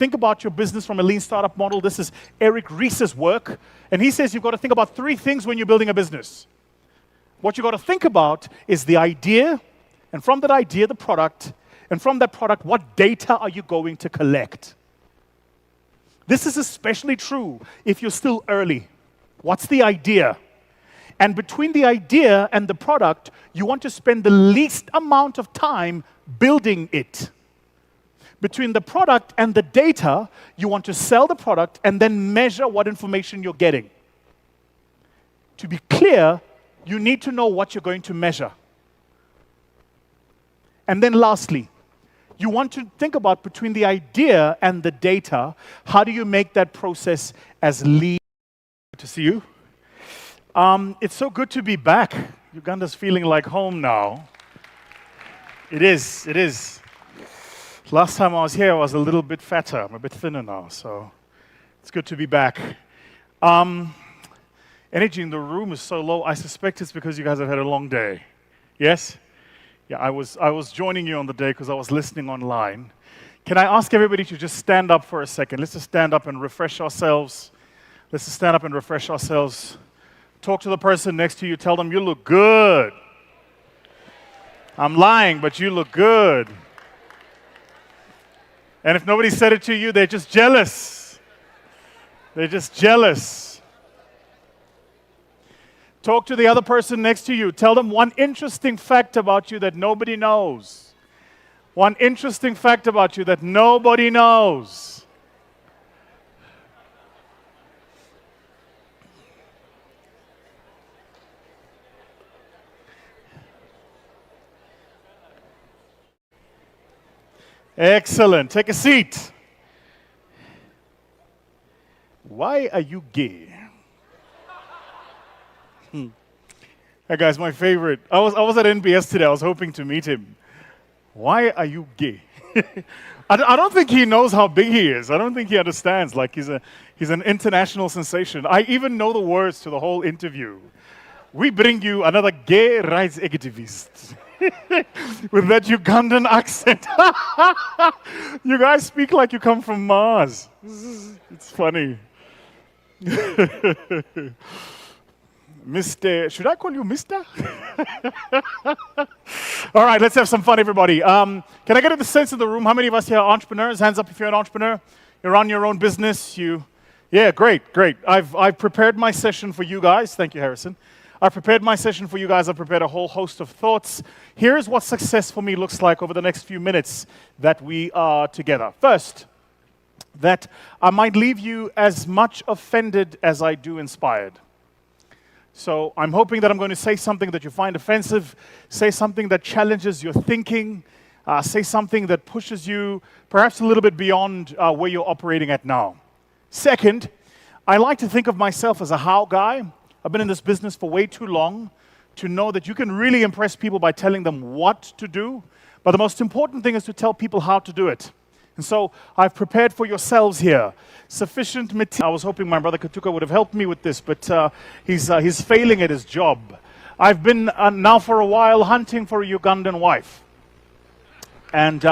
think about your business from a lean startup model. This is Eric Ries's work. And he says you've got to think about 3 things when you're building a business. What you've got to think about is the idea, and from that idea, the product, and from that product, what data are you going to collect? This is especially true if you're still early. What's the idea? And between the idea and the product, you want to spend the least amount of time building it. Between the product and the data, you want to sell the product and then measure what information you're getting. To be clear, you need to know what you're going to measure. And then lastly, you want to think about between the idea and the data, how do you make that process as lean? Good to see you. It's so good to be back. Uganda's feeling like home now. It is. Last time I was here, I was a little bit fatter. I'm a bit thinner now, so it's good to be back. Energy in the room is so low, I suspect it's because you guys have had a long day. Yes? Yeah, I was joining you on the day because I was listening online. Can I ask everybody to just stand up for a second? Let's just stand up and refresh ourselves. Talk to the person next to you. Tell them you look good. I'm lying, but you look good. And if nobody said it to you, they're just jealous. Talk to the other person next to you. Tell them one interesting fact about you that nobody knows. One interesting fact about you that nobody knows. Excellent. Take a seat. Why are you gay? Hey guys, my favorite. I was at NBS today. I was hoping to meet him. Why are you gay? I don't think he knows how big he is. I don't think he understands. Like he's an international sensation. I even know the words to the whole interview. We bring you another gay rights activist. With that Ugandan accent. You guys speak like you come from Mars. It's funny. Mr. Should I call you Mr.? All right, let's have some fun, everybody. Can I get a sense of the room? How many of us here are entrepreneurs? Hands up if you're an entrepreneur. You're on your own business. Yeah, great. I've prepared my session for you guys. Thank you, Harrison. I've prepared my session for you guys. I've prepared a whole host of thoughts. Here's what success for me looks like over the next few minutes that we are together. First, that I might leave you as much offended as I do inspired. So I'm hoping that I'm going to say something that you find offensive, say something that challenges your thinking, say something that pushes you perhaps a little bit beyond where you're operating at now. Second, I like to think of myself as a how guy. I've been in this business for way too long to know that you can really impress people by telling them what to do, but the most important thing is to tell people how to do it. And so I've prepared for yourselves here sufficient material. I was hoping my brother Katuka would have helped me with this, but he's failing at his job. I've been now for a while hunting for a Ugandan wife. And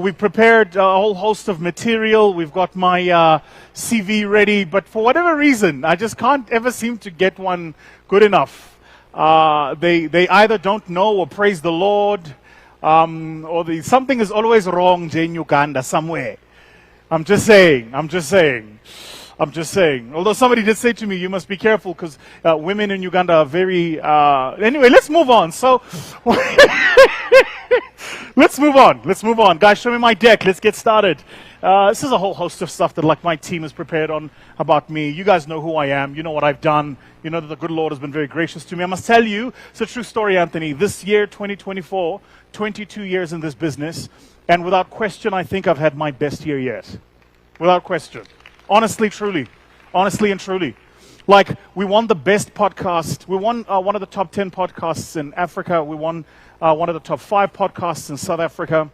we've prepared a whole host of material. We've got my CV ready, but for whatever reason, I just can't ever seem to get one good enough. They either don't know or praise the Lord, or something is always wrong in Uganda somewhere. I'm just saying. Although somebody did say to me, you must be careful because women in Uganda are very... Anyway, let's move on. So, let's move on. Guys, show me my deck. Let's get started. This is a whole host of stuff that my team has prepared on about me. You guys know who I am. You know what I've done. You know that the good Lord has been very gracious to me. I must tell you, it's a true story, Anthony. This year, 2024, 22 years in this business, and without question, I think I've had my best year yet. Without question. Honestly and truly. Like, we won the best podcast. We won one of the top 10 podcasts in Africa. We won one of the top 5 podcasts in South Africa.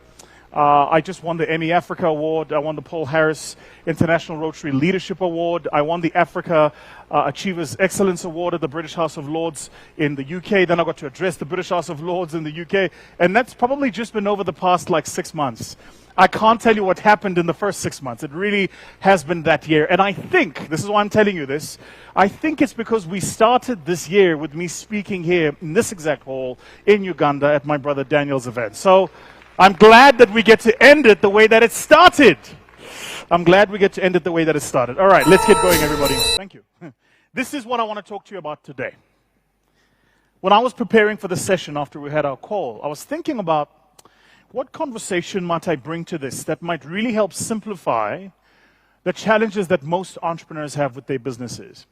I just won the Emmy Africa Award. I won the Paul Harris International Rotary Leadership Award. I won the Africa Achievers Excellence Award at the British House of Lords in the UK. Then I got to address the British House of Lords in the UK. And that's probably just been over the past like 6 months. I can't tell you what happened in the first 6 months. It really has been that year. And I think, this is why I'm telling you this, I think it's because we started this year with me speaking here in this exact hall in Uganda at my brother Daniel's event. So I'm glad that we get to end it the way that it started. I'm glad we get to end it the way that it started. All right, let's get going, everybody. Thank you. This is what I want to talk to you about today. When I was preparing for the session after we had our call, I was thinking about what conversation might I bring to this that might really help simplify the challenges that most entrepreneurs have with their businesses.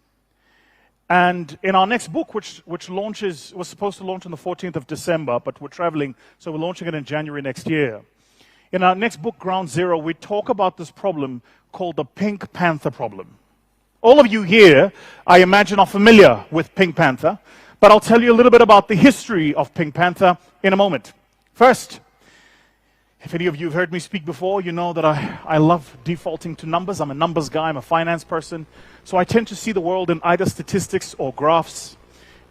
And in our next book, which was supposed to launch on the 14th of December, but we're traveling, so we're launching it in January next year. In our next book, Ground Zero, we talk about this problem called the Pink Panther problem. All of you here, I imagine, are familiar with Pink Panther, but I'll tell you a little bit about the history of Pink Panther in a moment. First, if any of you have heard me speak before, you know that I love defaulting to numbers. I'm a numbers guy. I'm a finance person. So I tend to see the world in either statistics or graphs.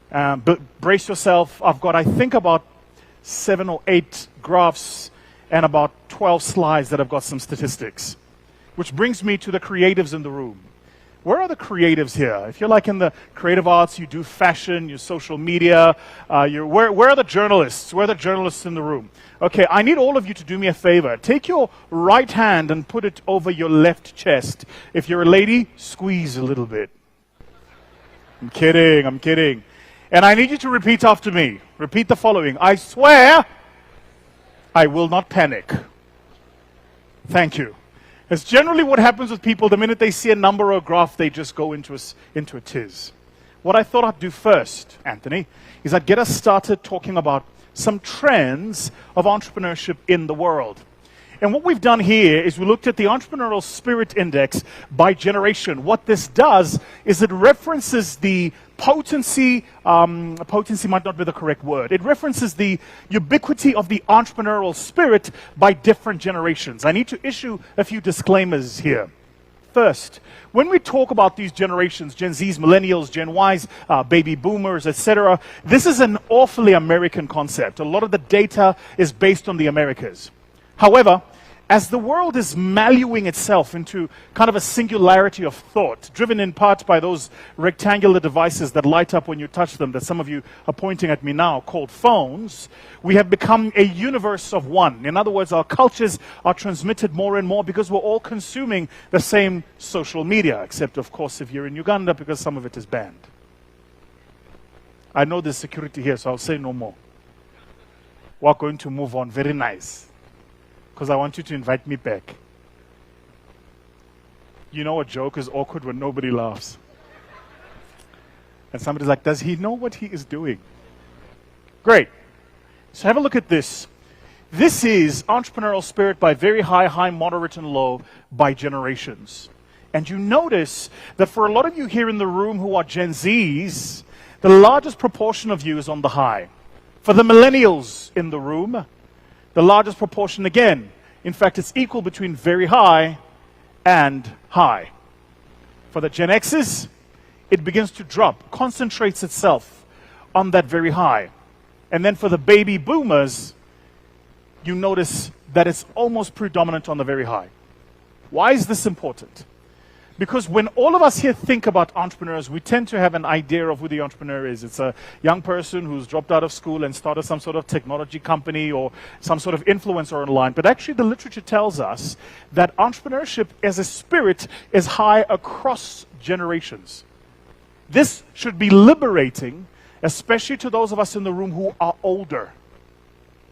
But brace yourself. I've got, I think, about 7 or 8 graphs and about 12 slides that have got some statistics. Which brings me to the creatives in the room. Where are the creatives here? If you're like in the creative arts, you do fashion, you social media, where are the journalists? Where are the journalists in the room? Okay, I need all of you to do me a favor. Take your right hand and put it over your left chest. If you're a lady, squeeze a little bit. I'm kidding. And I need you to repeat after me. Repeat the following. I swear I will not panic. Thank you. It's generally what happens with people. The minute they see a number or a graph, they just go into a tiz. What I thought I'd do first, Anthony, is I'd get us started talking about some trends of entrepreneurship in the world. And what we've done here is we looked at the Entrepreneurial Spirit Index by generation. What this does is it references the potency might not be the correct word. It references the ubiquity of the entrepreneurial spirit by different generations. I need to issue a few disclaimers here. First, when we talk about these generations, Gen Zs, Millennials, Gen Ys, Baby Boomers, etc., this is an awfully American concept. A lot of the data is based on the Americas. However, as the world is malleoing itself into kind of a singularity of thought, driven in part by those rectangular devices that light up when you touch them, that some of you are pointing at me now, called phones, we have become a universe of one. In other words, our cultures are transmitted more and more because we're all consuming the same social media, except, of course, if you're in Uganda, because some of it is banned. I know there's security here, so I'll say no more. We're going to move on. Very nice. Because I want you to invite me back. You know a joke is awkward when nobody laughs. And somebody's like, does he know what he is doing? Great. So have a look at this. This is entrepreneurial spirit by very high, high, moderate, and low by generations. And you notice that for a lot of you here in the room who are Gen Zs, the largest proportion of you is on the high. For the millennials in the room, the largest proportion again. In fact, it's equal between very high and high. For the Gen X's, it begins to drop, concentrates itself on that very high. And then for the baby boomers, you notice that it's almost predominant on the very high. Why is this important? Because when all of us here think about entrepreneurs, we tend to have an idea of who the entrepreneur is. It's a young person who's dropped out of school and started some sort of technology company or some sort of influencer online. But actually the literature tells us that entrepreneurship as a spirit is high across generations. This should be liberating, especially to those of us in the room who are older.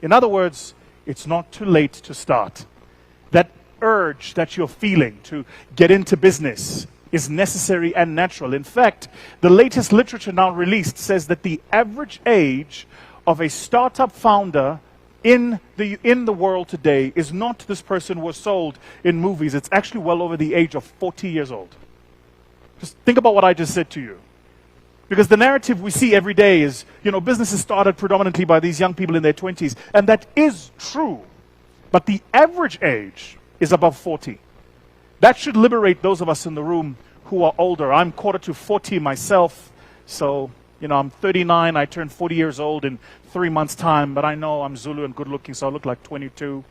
In other words, it's not too late to start. That urge that you're feeling to get into business is necessary and natural. In fact, the latest literature now released says that the average age of a startup founder in the world today is not this person who was sold in movies. It's actually well over the age of 40 years old. Just think about what I just said to you. Because the narrative we see every day is, businesses started predominantly by these young people in their 20s, and that is true. but the average age is above 40. That should liberate those of us in the room who are older. I'm quarter to 40 myself, so I'm 39. I turned 40 years old in 3 months' time, but I know I'm Zulu and good-looking, so I look like 22.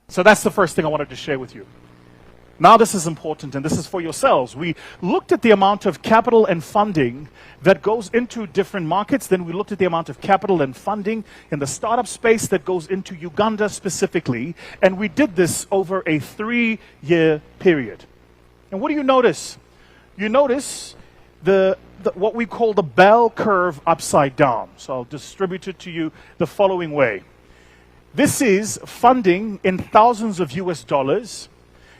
So that's the first thing I wanted to share with you. Now this is important, and this is for yourselves. We looked at the amount of capital and funding that goes into different markets. Then we looked at the amount of capital and funding in the startup space that goes into Uganda specifically. And we did this over a 3-year period. And what do you notice? You notice what we call the bell curve upside down. So I'll distribute it to you the following way. This is funding in thousands of US dollars.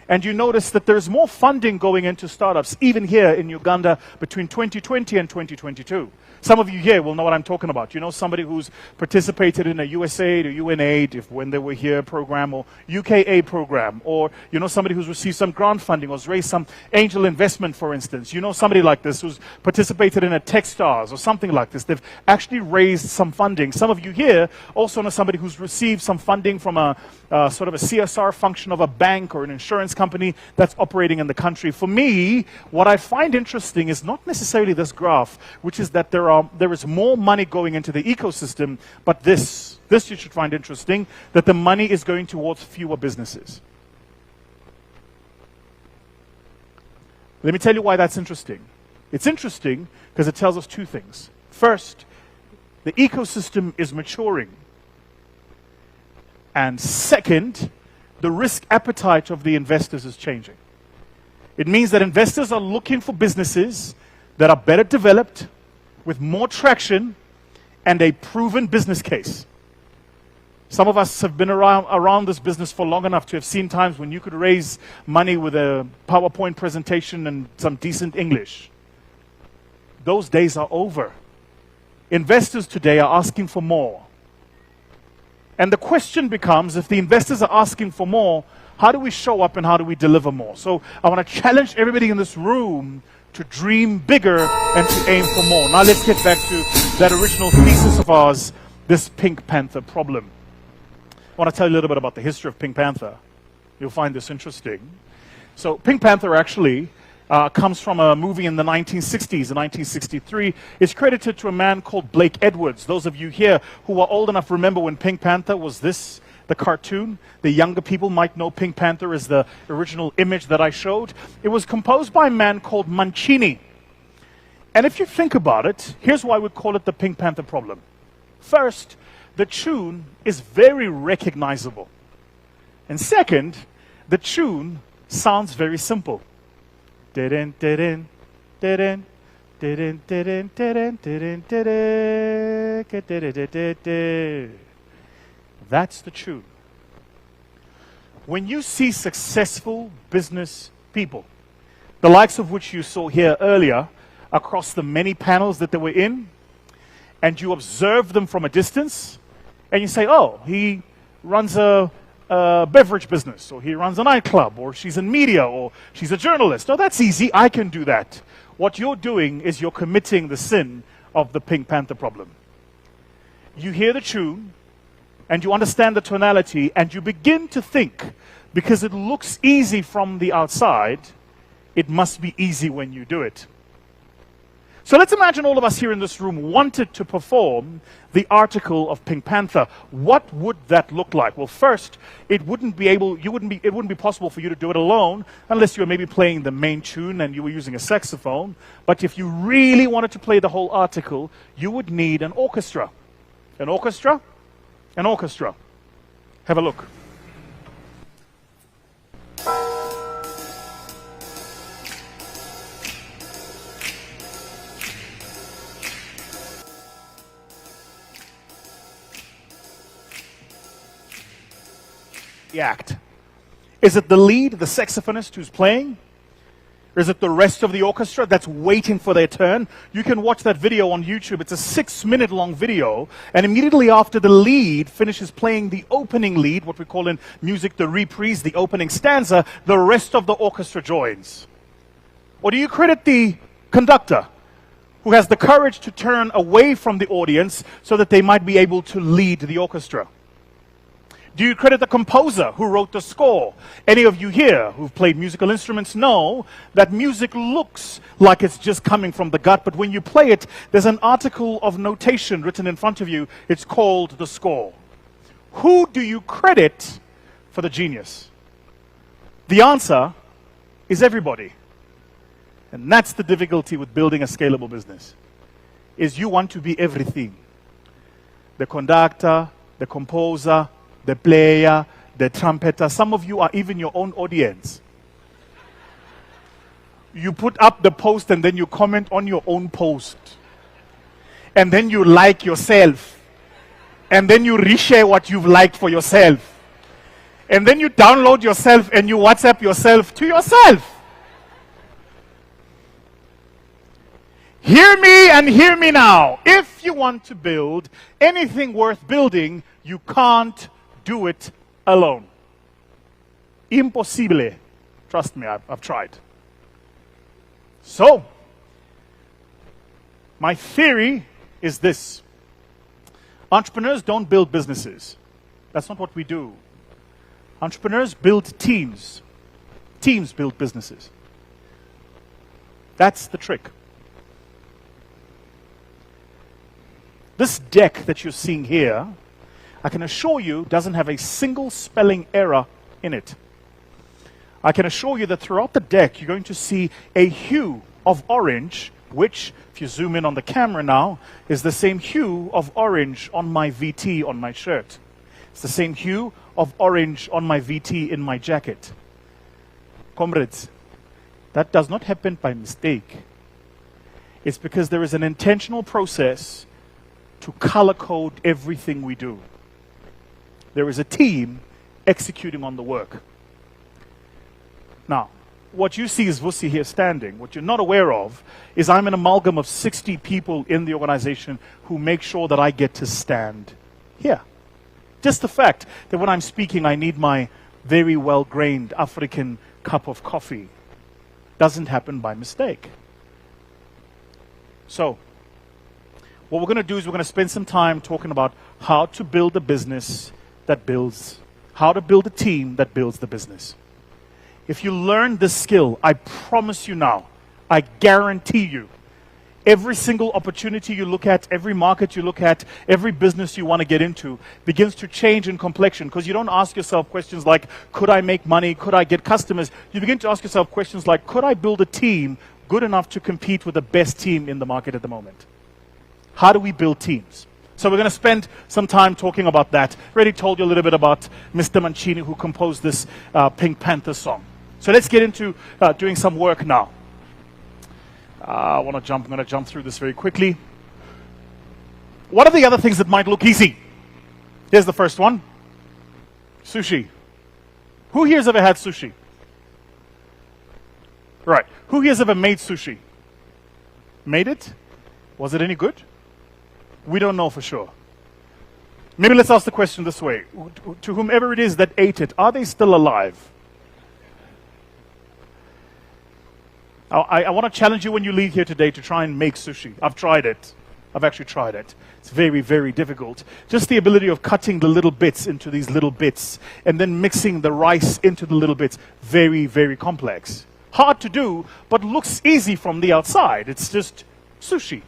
And you notice that there's more funding going into startups, even here in Uganda, between 2020 and 2022. Some of you here will know what I'm talking about. You know somebody who's participated in a USAID or UNAID, when they were here program, or UKA program, or you know somebody who's received some grant funding or has raised some angel investment, for instance. You know somebody like this who's participated in a Techstars or something like this. They've actually raised some funding. Some of you here also know somebody who's received some funding from a sort of a CSR function of a bank or an insurance company that's operating in the country. For me, what I find interesting is not necessarily this graph, which is that there is more money going into the ecosystem, but this you should find interesting, that the money is going towards fewer businesses. Let me tell you why that's interesting. It's interesting because it tells us two things. First, the ecosystem is maturing. And second, the risk appetite of the investors is changing. It means that investors are looking for businesses that are better developed, with more traction, and a proven business case. Some of us have been around this business for long enough to have seen times when you could raise money with a PowerPoint presentation and some decent English. Those days are over. Investors today are asking for more. And the question becomes, if the investors are asking for more, how do we show up and how do we deliver more? So I want to challenge everybody in this room to dream bigger and to aim for more. Now let's get back to that original thesis of ours, this Pink Panther problem. I want to tell you a little bit about the history of Pink Panther. You'll find this interesting. So Pink Panther actually comes from a movie in the 1960s, in 1963. It's credited to a man called Blake Edwards. Those of you here who are old enough remember when Pink Panther was the cartoon. The younger people might know Pink Panther as the original image that I showed. It was composed by a man called Mancini. And if you think about it, here's why we call it the Pink Panther problem. First, the tune is very recognizable. And second, the tune sounds very simple. That's the tune. When you see successful business people, the likes of which you saw here earlier, across the many panels that they were in, and you observe them from a distance, and you say, oh, he runs a beverage business, or he runs a nightclub, or she's in media, or she's a journalist. Oh, that's easy, I can do that. What you're doing is you're committing the sin of the Pink Panther problem. You hear the tune, and you understand the tonality, and you begin to think, because it looks easy from the outside, it must be easy when you do it. So let's imagine all of us here in this room wanted to perform the article of Pink Panther. What would that look like? Well, first, it wouldn't be possible for you to do it alone, unless you were maybe playing the main tune and you were using a saxophone. But if you really wanted to play the whole article, you would need an orchestra. An orchestra? An orchestra. Have a look. The act. Is it the lead, the saxophonist who's playing? Or is it the rest of the orchestra that's waiting for their turn? You can watch that video on YouTube. It's a 6-minute long video. And immediately after the lead finishes playing the opening lead, what we call in music the reprise, the opening stanza, the rest of the orchestra joins. Or do you credit the conductor who has the courage to turn away from the audience so that they might be able to lead the orchestra? Do you credit the composer who wrote the score? Any of you here who've played musical instruments know that music looks like it's just coming from the gut, but when you play it, there's an article of notation written in front of you. It's called the score. Who do you credit for the genius? The answer is everybody. And that's the difficulty with building a scalable business, is you want to be everything. The conductor, the composer, the player, the trumpeter. Some of you are even your own audience. You put up the post and then you comment on your own post. And then you like yourself. And then you reshare what you've liked for yourself. And then you download yourself and you WhatsApp yourself to yourself. Hear me and hear me now. If you want to build anything worth building, you can't do it alone. Impossible. Trust me, I've tried. So, my theory is this. Entrepreneurs don't build businesses. That's not what we do. Entrepreneurs build teams. Teams build businesses. That's the trick. This deck that you're seeing here, I can assure you, doesn't have a single spelling error in it. I can assure you that throughout the deck, you're going to see a hue of orange, which, if you zoom in on the camera now, is the same hue of orange on my VT on my shirt. It's the same hue of orange on my VT in my jacket. Comrades, that does not happen by mistake. It's because there is an intentional process to color code everything we do. There is a team executing on the work. Now, what you see is Vusi here standing. What you're not aware of is I'm an amalgam of 60 people in the organization who make sure that I get to stand here. Just the fact that when I'm speaking, I need my very well-grained African cup of coffee doesn't happen by mistake. So, what we're going to do is we're going to spend some time talking about how to build a business that builds, how to build a team that builds the business. If you learn this skill, I promise you now, I guarantee you, every single opportunity you look at, every market you look at, every business you want to get into begins to change in complexion, because you don't ask yourself questions like, could I make money? Could I get customers? You begin to ask yourself questions like, could I build a team good enough to compete with the best team in the market at the moment? How do we build teams? So we're going to spend some time talking about that. Already told you a little bit about Mr. Mancini, who composed this Pink Panther song. So let's get into doing some work now. I'm going to jump through this very quickly. What are the other things that might look easy? Here's the first one. Sushi. Who here has ever had sushi? Right. Who here has ever made sushi? Made it? Was it any good? We don't know for sure. Maybe let's ask the question this way. To whomever it is that ate it, are they still alive? I want to challenge you when you leave here today to try and make sushi. I've tried it. I've actually tried it. It's very, very difficult. Just the ability of cutting the little bits into these little bits and then mixing the rice into the little bits. Very, very complex. Hard to do, but looks easy from the outside. It's just sushi.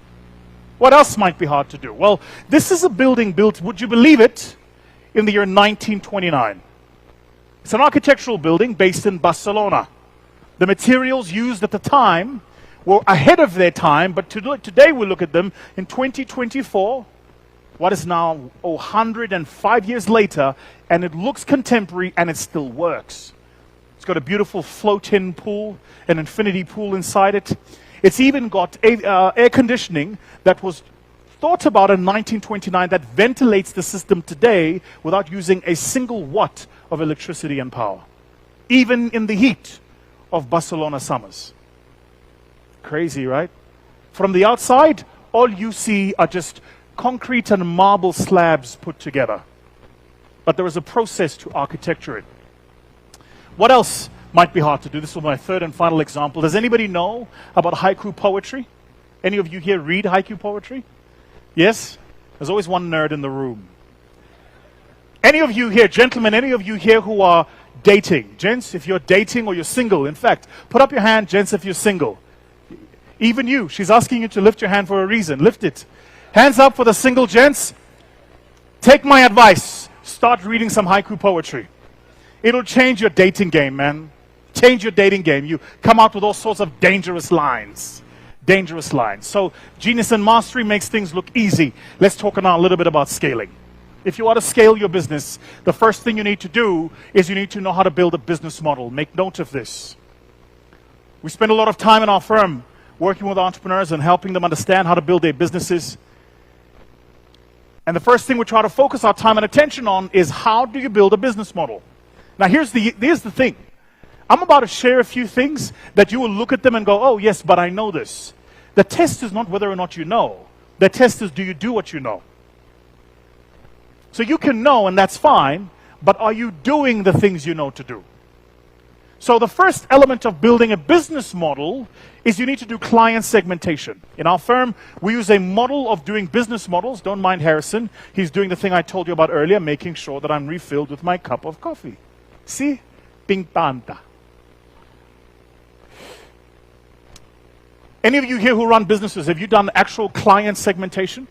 What else might be hard to do? Well, this is a building built, would you believe it, in the year 1929. It's an architectural building based in Barcelona. The materials used at the time were ahead of their time, but today we look at them in 2024, what is now 105 years later, and it looks contemporary and it still works. It's got a beautiful float-in pool, an infinity pool inside it. It's even got air conditioning that was thought about in 1929 that ventilates the system today without using a single watt of electricity and power, even in the heat of Barcelona summers. Crazy, right? From the outside, all you see are just concrete and marble slabs put together. But there is a process to architecture it. What else might be hard to do? This is my third and final example. Does anybody know about haiku poetry? Any of you here read haiku poetry? Yes? There's always one nerd in the room. Any of you here, gentlemen, any of you here who are dating? Gents, if you're dating or you're single, in fact, put up your hand, gents, if you're single. Even you, she's asking you to lift your hand for a reason. Lift it. Hands up for the single gents. Take my advice. Start reading some haiku poetry. It'll change your dating game, man. Change your dating game. You come out with all sorts of dangerous lines. Dangerous lines. So genius and mastery makes things look easy. Let's talk now a little bit about scaling. If you want to scale your business, the first thing you need to do is you need to know how to build a business model. Make note of this. We spend a lot of time in our firm working with entrepreneurs and helping them understand how to build their businesses. And the first thing we try to focus our time and attention on is how do you build a business model? Now here's the thing. I'm about to share a few things that you will look at them and go, oh yes, but I know this. The test is not whether or not you know. The test is, do you do what you know? So you can know, and that's fine, but are you doing the things you know to do? So the first element of building a business model is you need to do client segmentation. In our firm, we use a model of doing business models. Don't mind Harrison. He's doing the thing I told you about earlier, making sure that I'm refilled with my cup of coffee. See? Ping tanta. Any of you here who run businesses, have you done actual client segmentation?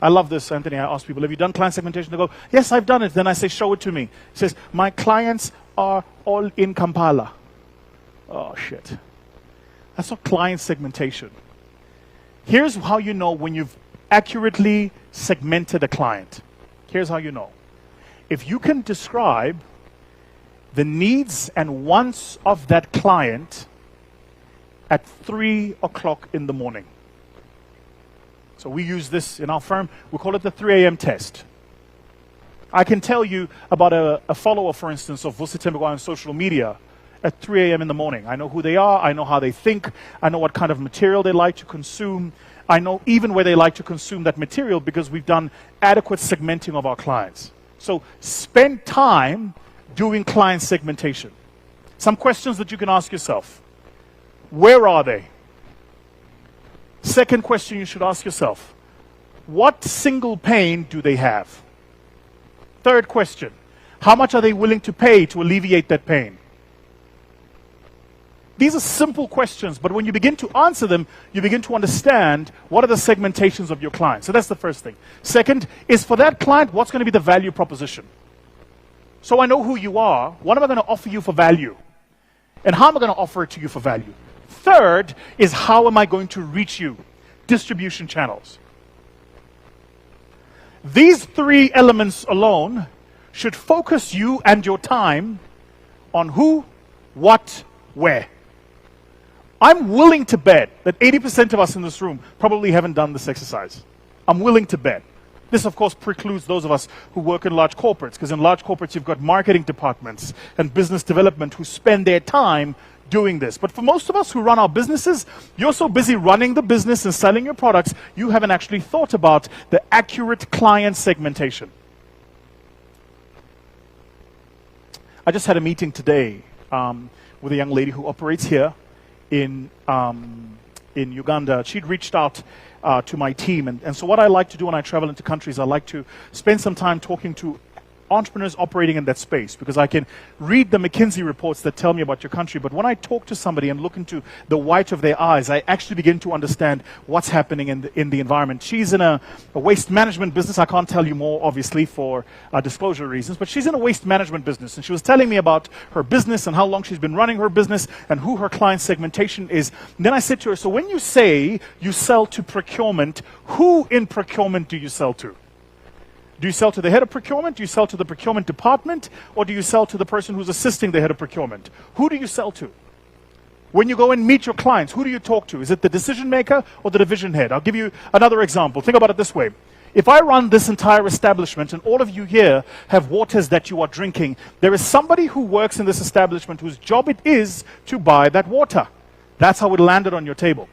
I love this, Anthony. I ask people, have you done client segmentation? They go, yes, I've done it. Then I say, show it to me. It says, my clients are all in Kampala. Oh, shit. That's not client segmentation. Here's how you know when you've accurately segmented a client. Here's how you know. If you can describe the needs and wants of that client at 3 o'clock in the morning. So we use this in our firm. We call it the 3 a.m. test. I can tell you about a follower, for instance, of Vusi Thembekwayo on social media at 3 a.m. in the morning. I know who they are. I know how they think. I know what kind of material they like to consume. I know even where they like to consume that material because we've done adequate segmenting of our clients. So spend time doing client segmentation. Some questions that you can ask yourself. Where are they? Second question you should ask yourself, what single pain do they have? Third question, how much are they willing to pay to alleviate that pain? These are simple questions, but when you begin to answer them, you begin to understand what are the segmentations of your client. So that's the first thing. Second is for that client, what's going to be the value proposition? So I know who you are. What am I going to offer you for value? And how am I going to offer it to you for value? Third is how am I going to reach you? Distribution channels. These three elements alone should focus you and your time on who, what, where. I'm willing to bet that 80% of us in this room probably haven't done this exercise. I'm willing to bet. This, of course, precludes those of us who work in large corporates, because in large corporates you've got marketing departments and business development who spend their time doing this. But for most of us who run our businesses, you're so busy running the business and selling your products, you haven't actually thought about the accurate client segmentation. I just had a meeting today with a young lady who operates here in Uganda. She'd reached out to my team. And so what I like to do when I travel into countries, I like to spend some time talking to entrepreneurs operating in that space, because I can read the McKinsey reports that tell me about your country, but when I talk to somebody and look into the white of their eyes, I actually begin to understand what's happening in the environment. She's in a waste management business. I can't tell you more, obviously, for disclosure reasons, but she's in a waste management business, and she was telling me about her business and how long she's been running her business and who her client segmentation is. And then I said to her, so when you say you sell to procurement, who in procurement do you sell to? Do you sell to the head of procurement? Do you sell to the procurement department? Or do you sell to the person who's assisting the head of procurement? Who do you sell to? When you go and meet your clients, who do you talk to? Is it the decision maker or the division head? I'll give you another example. Think about it this way. If I run this entire establishment and all of you here have waters that you are drinking, there is somebody who works in this establishment whose job it is to buy that water. That's how it landed on your table.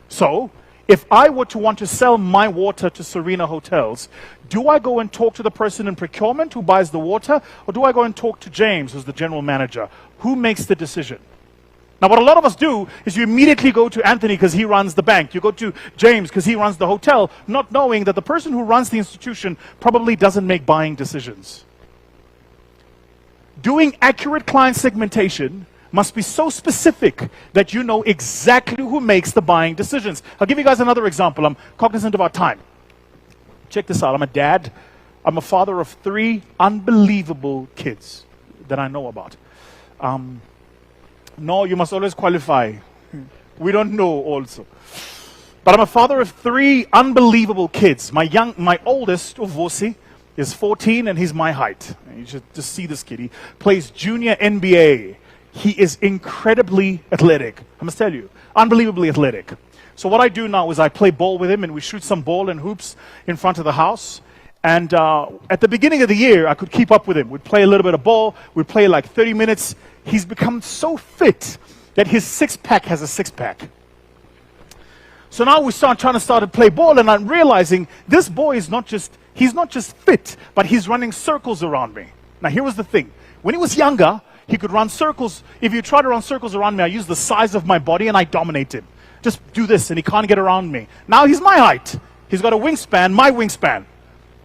So, if I were to want to sell my water to Serena Hotels, do I go and talk to the person in procurement who buys the water, or do I go and talk to James, who's the general manager? Who makes the decision? Now, what a lot of us do is you immediately go to Anthony because he runs the bank. You go to James because he runs the hotel, not knowing that the person who runs the institution probably doesn't make buying decisions. Doing accurate client segmentation must be so specific that you know exactly who makes the buying decisions. I'll give you guys another example. I'm cognizant of our time. Check this out. I'm a dad. I'm a father of 3 unbelievable kids that I know about. No, you must always qualify. We don't know also. But I'm a father of 3 unbelievable kids. My oldest, Vusi, is 14 and he's my height. You should just see this kid. He plays junior NBA. He is incredibly athletic. I must tell you, unbelievably athletic. So what I do now is I play ball with him and we shoot some ball and hoops in front of the house. And at the beginning of the year, I could keep up with him. We'd play a little bit of ball. We'd play like 30 minutes. He's become so fit that his 6-pack has a 6-pack. So now we trying to start to play ball, and I'm realizing this boy is he's not just fit, but he's running circles around me. Now here was the thing. When he was younger, he could run circles. If you try to run circles around me, I use the size of my body and I dominate him. Just do this and he can't get around me. Now he's my height. He's got a wingspan, my wingspan.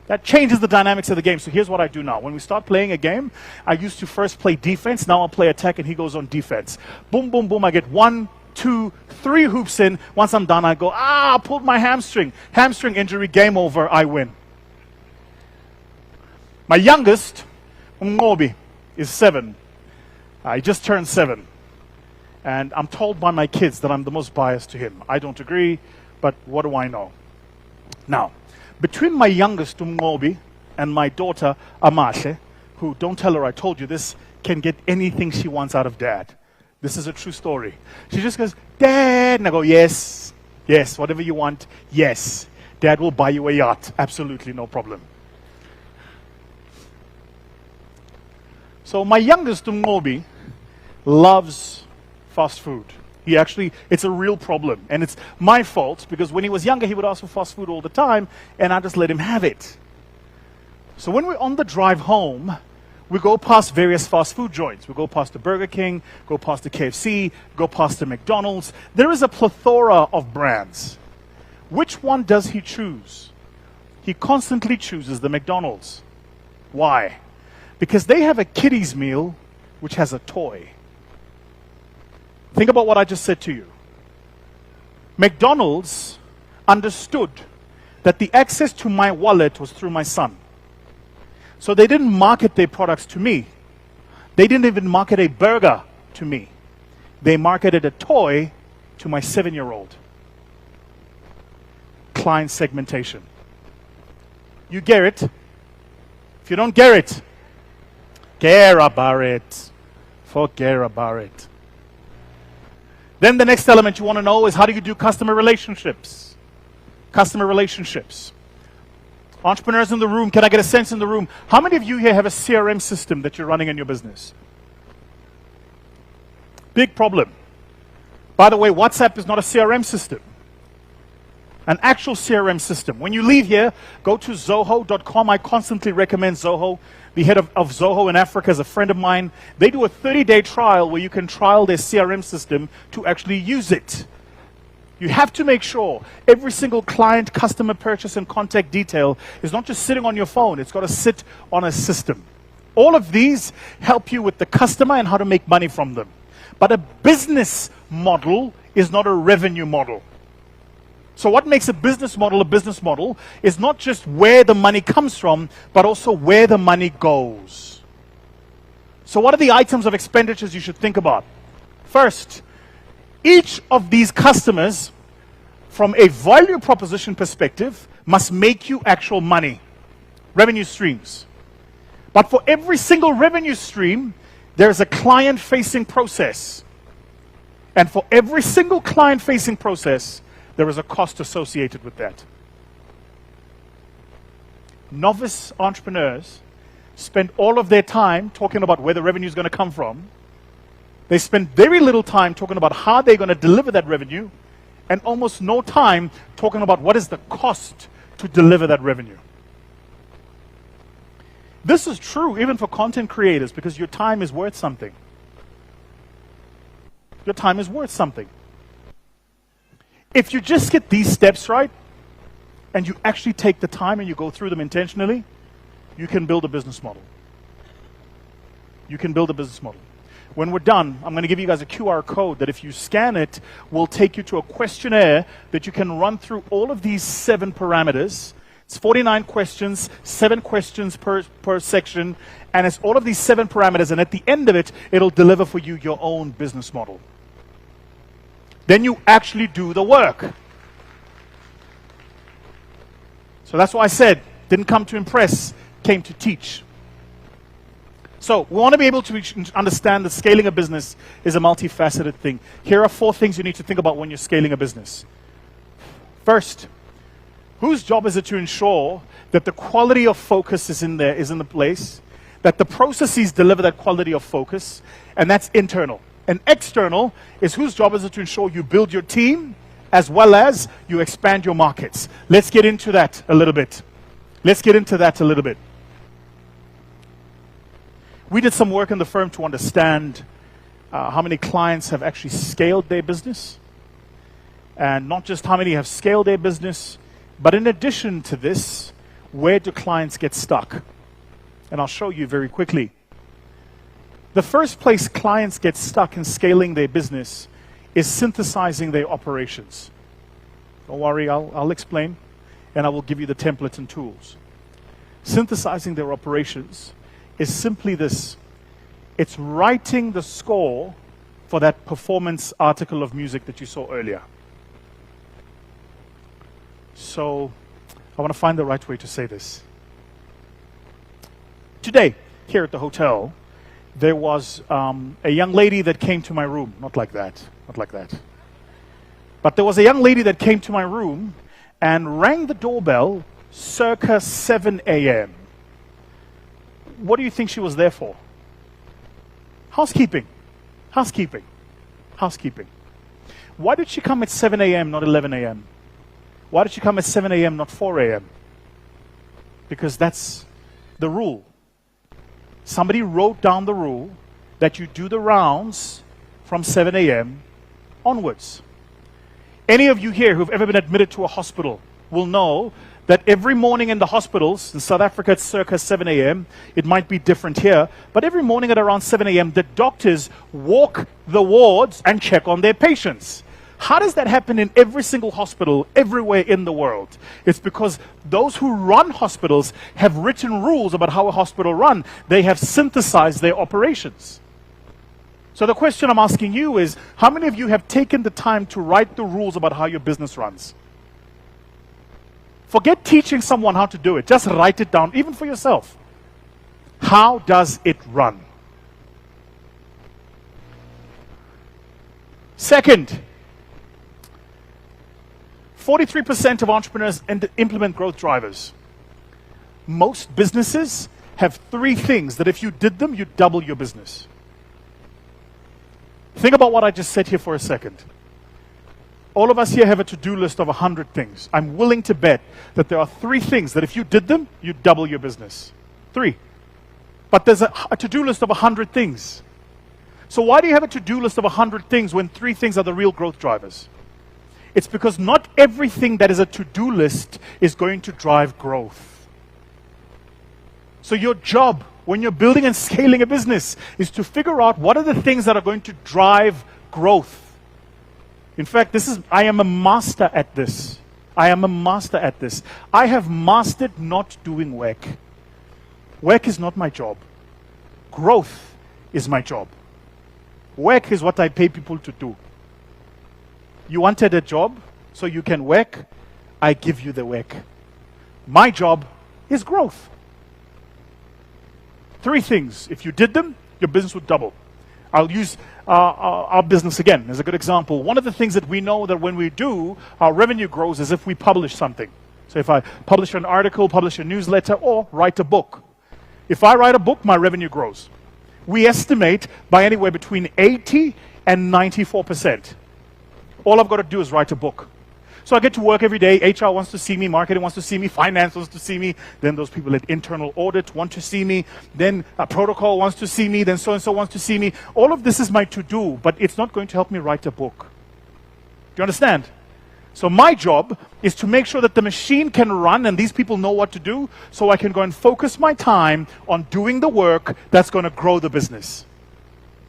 That changes the dynamics of the game. So here's what I do now. When we start playing a game, I used to first play defense. Now I'll play attack and he goes on defense. Boom, boom, boom. I get 1, 2, 3 hoops in. Once I'm done, I go, I pulled my hamstring. Hamstring injury, game over, I win. My youngest, Ngobi, is 7. He just turned 7. And I'm told by my kids that I'm the most biased to him. I don't agree, but what do I know? Now, between my youngest, Ngobi, and my daughter, Amahle, who, don't tell her I told you this, can get anything she wants out of dad. This is a true story. She just goes, Dad, and I go, yes, yes, whatever you want, yes. Dad will buy you a yacht. Absolutely, no problem. So my youngest, Ngobi, loves fast food. It's a real problem. And it's my fault because when he was younger, he would ask for fast food all the time, and I just let him have it. So when we're on the drive home, we go past various fast food joints. We go past the Burger King, go past the KFC, go past the McDonald's. There is a plethora of brands. Which one does he choose? He constantly chooses the McDonald's. Why? Because they have a kiddies meal which has a toy. Think about what I just said to you. McDonald's understood that the access to my wallet was through my son. So they didn't market their products to me. They didn't even market a burger to me. They marketed a toy to my 7-year-old. Client segmentation. You get it? If you don't get it, care about it. Forget about it. Then the next element you want to know is how do you do customer relationships? Customer relationships. Entrepreneurs in the room, can I get a sense in the room? How many of you here have a CRM system that you're running in your business? Big problem. By the way, WhatsApp is not a CRM system. An actual CRM system. When you leave here, go to Zoho.com. I constantly recommend Zoho. The head of Zoho in Africa is a friend of mine. They do a 30-day trial where you can trial their CRM system to actually use it. You have to make sure every single client, customer, purchase, and contact detail is not just sitting on your phone. It's got to sit on a system. All of these help you with the customer and how to make money from them. But a business model is not a revenue model. So what makes a business model is not just where the money comes from, but also where the money goes. So what are the items of expenditures you should think about? First, each of these customers, from a value proposition perspective, must make you actual money, revenue streams. But for every single revenue stream, there's a client-facing process. And for every single client-facing process, there is a cost associated with that. Novice entrepreneurs spend all of their time talking about where the revenue is going to come from. They spend very little time talking about how they're going to deliver that revenue, and almost no time talking about what is the cost to deliver that revenue. This is true even for content creators because your time is worth something. your time is worth something. If you just get these steps right, and you actually take the time and you go through them intentionally, you can build a business model. You can build a business model. When we're done, I'm going to give you guys a QR code that if you scan it, will take you to a questionnaire that you can run through all of these 7 parameters. It's 49 questions, 7 questions per section, and it's all of these 7 parameters, and at the end of it, it'll deliver for you your own business model. Then you actually do the work. So that's why I said, didn't come to impress, came to teach. So we want to be able to understand that scaling a business is a multifaceted thing. Here are 4 things you need to think about when you're scaling a business. First, whose job is it to ensure that the quality of focus is in the place, that the processes deliver that quality of focus, and that's internal. And external is whose job is it to ensure you build your team as well as you expand your markets. Let's get into that a little bit. We did some work in the firm to understand how many clients have actually scaled their business. And not just how many have scaled their business, but in addition to this, where do clients get stuck? And I'll show you very quickly. The first place clients get stuck in scaling their business is synthesizing their operations. Don't worry, I'll explain, and I will give you the templates and tools. Synthesizing their operations is simply this. It's writing the score for that performance article of music that you saw earlier. So, I want to find the right way to say this. Today, here at the hotel, there was a young lady that came to my room. Not like that. But there was a young lady that came to my room and rang the doorbell circa 7 a.m. What do you think she was there for? Housekeeping. Why did she come at 7 a.m., not 11 a.m.? Why did she come at 7 a.m., not 4 a.m.? Because that's the rule. Somebody wrote down the rule that you do the rounds from 7 a.m. onwards. Any of you here who've ever been admitted to a hospital will know that every morning in the hospitals, in South Africa it's circa 7 a.m., it might be different here, but every morning at around 7 a.m., the doctors walk the wards and check on their patients. How does that happen in every single hospital, everywhere in the world? It's because those who run hospitals have written rules about how a hospital runs. They have synthesized their operations. So the question I'm asking you is, how many of you have taken the time to write the rules about how your business runs? Forget teaching someone how to do it. Just write it down, even for yourself. How does it run? Second, 43% of entrepreneurs implement growth drivers. Most businesses have 3 things that if you did them, you'd double your business. Think about what I just said here for a second. All of us here have a to-do list of 100 things. I'm willing to bet that there are 3 things that if you did them, you'd double your business. 3. But there's a to-do list of 100 things. So why do you have a to-do list of 100 things when 3 things are the real growth drivers? It's because not everything that is a to-do list is going to drive growth. So your job when you're building and scaling a business is to figure out what are the things that are going to drive growth. In fact, I am a master at this. I have mastered not doing work. Work is not my job. Growth is my job. Work is what I pay people to do. You wanted a job so you can work, I give you the work. My job is growth. 3 things. If you did them, your business would double. I'll use our business again as a good example. One of the things that we know that when we do, our revenue grows is if we publish something. So if I publish an article, publish a newsletter, or write a book. If I write a book, my revenue grows. We estimate by anywhere between 80 and 94%. All I've got to do is write a book. So I get to work every day. HR wants to see me, marketing wants to see me, finance wants to see me. Then those people at internal audit want to see me. Then protocol wants to see me. Then so-and-so wants to see me. All of this is my to-do, but it's not going to help me write a book. Do you understand? So my job is to make sure that the machine can run and these people know what to do, so I can go and focus my time on doing the work that's going to grow the business.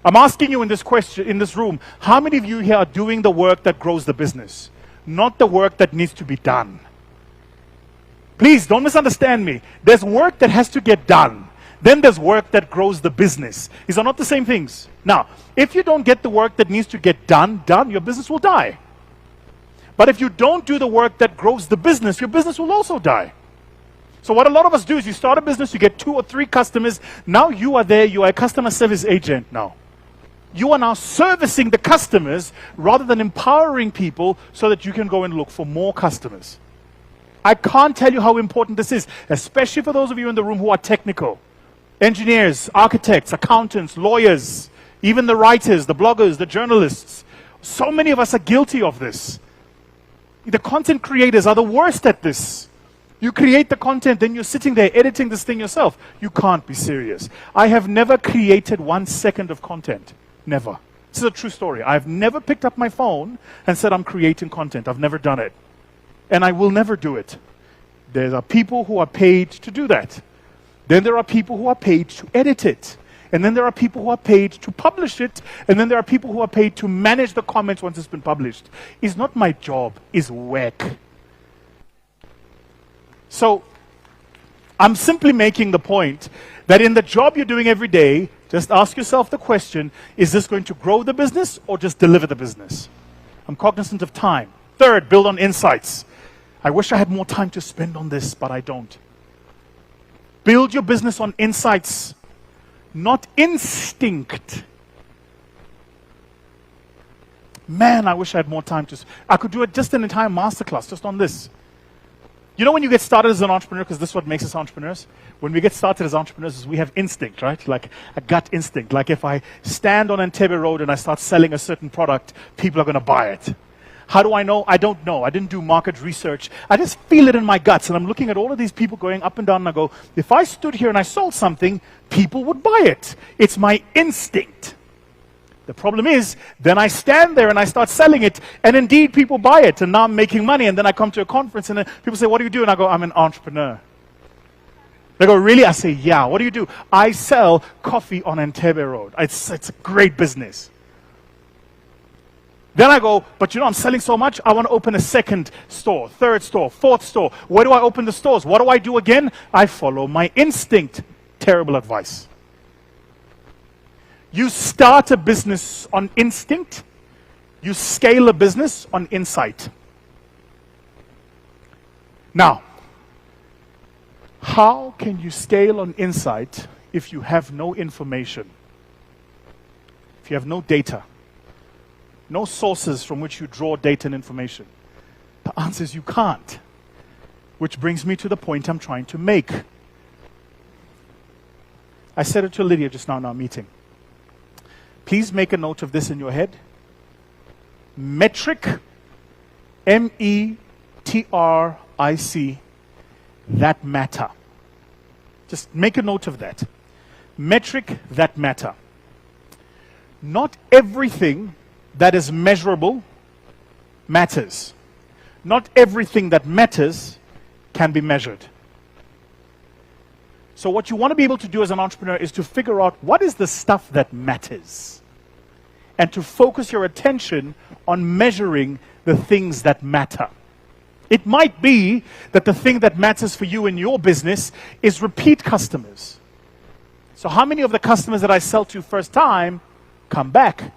I'm asking you in this room, how many of you here are doing the work that grows the business? Not the work that needs to be done. Please don't misunderstand me. There's work that has to get done. Then there's work that grows the business. These are not the same things. Now, if you don't get the work that needs to get done, your business will die. But if you don't do the work that grows the business, your business will also die. So what a lot of us do is you start a business, you get 2 or 3 customers. Now you are there, you are a customer service agent now. You are now servicing the customers rather than empowering people so that you can go and look for more customers. I can't tell you how important this is, especially for those of you in the room who are technical. Engineers, architects, accountants, lawyers, even the writers, the bloggers, the journalists. So many of us are guilty of this. The content creators are the worst at this. You create the content, then you're sitting there editing this thing yourself. You can't be serious. I have never created 1 second of content. Never. This is a true story. I've never picked up my phone and said I'm creating content. I've never done it. And I will never do it. There are people who are paid to do that. Then there are people who are paid to edit it. And then there are people who are paid to publish it. And then there are people who are paid to manage the comments once it's been published. It's not my job. It's work. So I'm simply making the point that in the job you're doing every day, just ask yourself the question, is this going to grow the business or just deliver the business? I'm cognizant of time. Third, build on insights. I wish I had more time to spend on this, but I don't. Build your business on insights, not instinct. Man, I wish I had more time I could do it just an entire masterclass just on this. You know when you get started as an entrepreneur, because this is what makes us entrepreneurs? When we get started as entrepreneurs, we have instinct, right? Like a gut instinct. Like if I stand on Entebbe Road and I start selling a certain product, people are going to buy it. How do I know? I don't know. I didn't do market research. I just feel it in my guts. And I'm looking at all of these people going up and down and I go, if I stood here and I sold something, people would buy it. It's my instinct. The problem is, then I stand there and I start selling it, and indeed people buy it, and now I'm making money, and then I come to a conference and then people say, what do you do? And I go, I'm an entrepreneur. They go, really? I say, yeah. What do you do? I sell coffee on Entebbe Road. It's a great business. Then I go, but you know, I'm selling so much, I want to open a 2nd store, 3rd store, 4th store. Where do I open the stores? What do I do again? I follow my instinct. Terrible advice. You start a business on instinct. You scale a business on insight. Now, how can you scale on insight if you have no information? If you have no data? No sources from which you draw data and information? The answer is you can't. Which brings me to the point I'm trying to make. I said it to Lydia just now in our meeting. Please make a note of this in your head. Metric, M-E-T-R-I-C, that matter. Just make a note of that. Metric that matter. Not everything that is measurable matters. Not everything that matters can be measured. So what you want to be able to do as an entrepreneur is to figure out what is the stuff that matters, and to focus your attention on measuring the things that matter. It might be that the thing that matters for you in your business is repeat customers. So how many of the customers that I sell to first time come back?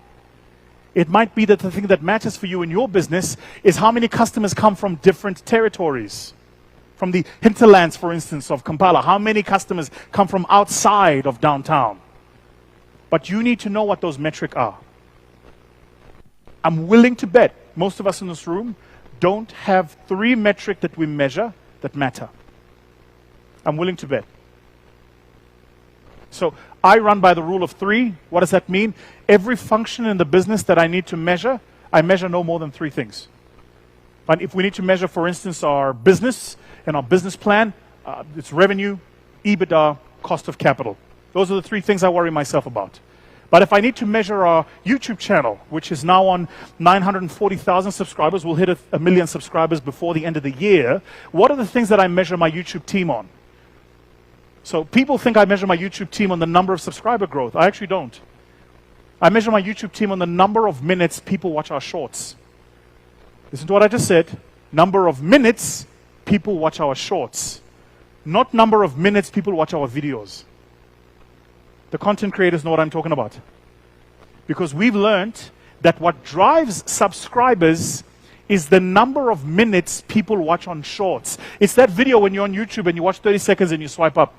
It might be that the thing that matters for you in your business is how many customers come from different territories. From the hinterlands, for instance, of Kampala. How many customers come from outside of downtown? But you need to know what those metrics are. I'm willing to bet most of us in this room don't have 3 metrics that we measure that matter. I'm willing to bet. So I run by the rule of 3. What does that mean? Every function in the business that I need to measure, I measure no more than 3 things. But if we need to measure, for instance, our business and our business plan, it's revenue, EBITDA, cost of capital. Those are the three things I worry myself about. But if I need to measure our YouTube channel, which is now on 940,000 subscribers, we'll hit a million subscribers before the end of the year. What are the things that I measure my YouTube team on? So people think I measure my YouTube team on the number of subscriber growth. I actually don't. I measure my YouTube team on the number of minutes people watch our shorts. Listen to what I just said. Number of minutes people watch our shorts. Not number of minutes people watch our videos. The content creators know what I'm talking about. Because we've learned that what drives subscribers is the number of minutes people watch on shorts. It's that video when you're on YouTube and you watch 30 seconds and you swipe up.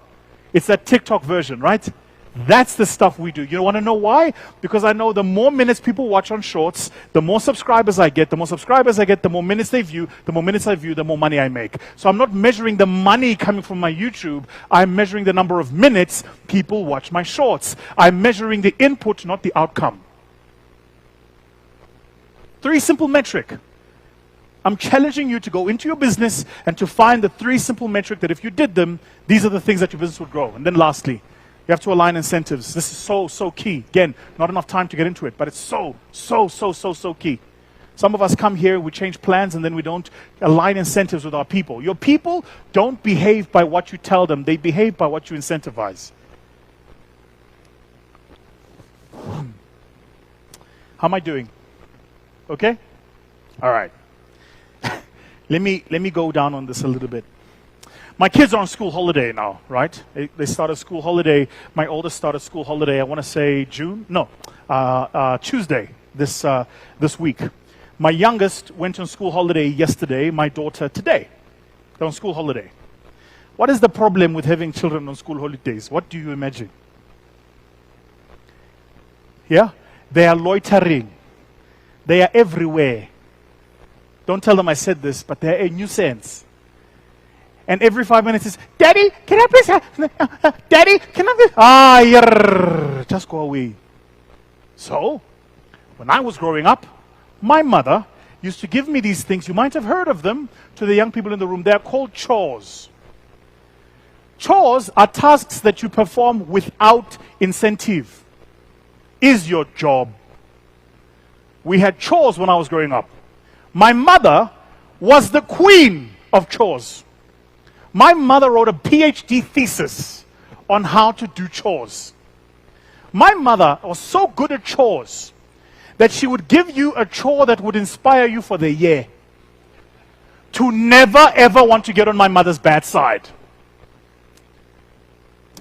It's that TikTok version, right? That's the stuff we do. You want to know why? Because I know the more minutes people watch on shorts, the more subscribers I get. The more subscribers I get, the more minutes they view. The more minutes I view, the more money I make. So I'm not measuring the money coming from my YouTube. I'm measuring the number of minutes people watch my shorts. I'm measuring the input, not the outcome. Three simple metric. I'm challenging you to go into your business and to find the three simple metric that if you did them, these are the things that your business would grow. And then lastly, you have to align incentives. This is so key. Again, not enough time to get into it, but it's so key. Some of us come here, we change plans, and then we don't align incentives with our people. Your people don't behave by what you tell them. They behave by what you incentivize. How am I doing? Okay? All right. Let me go down on this a little bit. My kids are on school holiday now, right? They started school holiday. My oldest started school holiday, I want to say June? No, Tuesday this week. My youngest went on school holiday yesterday. My daughter today. They're on school holiday. What is the problem with having children on school holidays? What do you imagine? Yeah? They are loitering. They are everywhere. Don't tell them I said this, but they're a nuisance. And every 5 minutes is, Daddy, can I please have, Daddy, can I please, just go away. So, when I was growing up, my mother used to give me these things, you might have heard of them, to the young people in the room. They're called chores. Chores are tasks that you perform without incentive. Is your job. We had chores when I was growing up. My mother was the queen of chores. My mother wrote a PhD thesis on how to do chores. My mother was so good at chores that she would give you a chore that would inspire you for the year. To never ever want to get on my mother's bad side.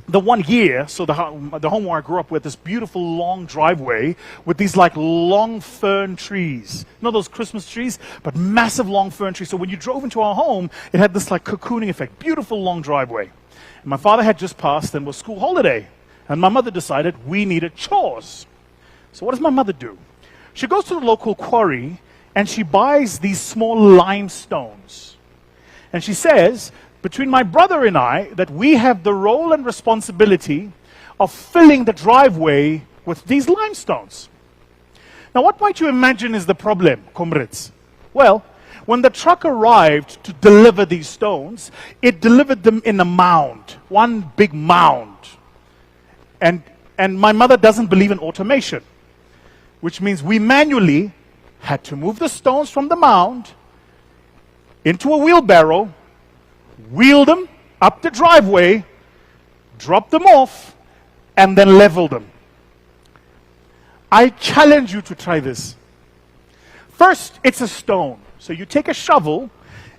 The one year, so the home where I grew up with, this beautiful long driveway with these like long fern trees. You know those Christmas trees? But massive long fern trees. So when you drove into our home, it had this like cocooning effect. Beautiful long driveway. And my father had just passed and was school holiday. And my mother decided we needed chores. So what does my mother do? She goes to the local quarry and she buys these small limestones. And she says, between my brother and I, that we have the role and responsibility of filling the driveway with these limestones. Now, what might you imagine is the problem, comrades? Well, when the truck arrived to deliver these stones, it delivered them in a mound, one big mound. And my mother doesn't believe in automation, which means we manually had to move the stones from the mound into a wheelbarrow, wheel them up the driveway, drop them off, and then level them. I challenge you to try this. First, it's a stone. So you take a shovel,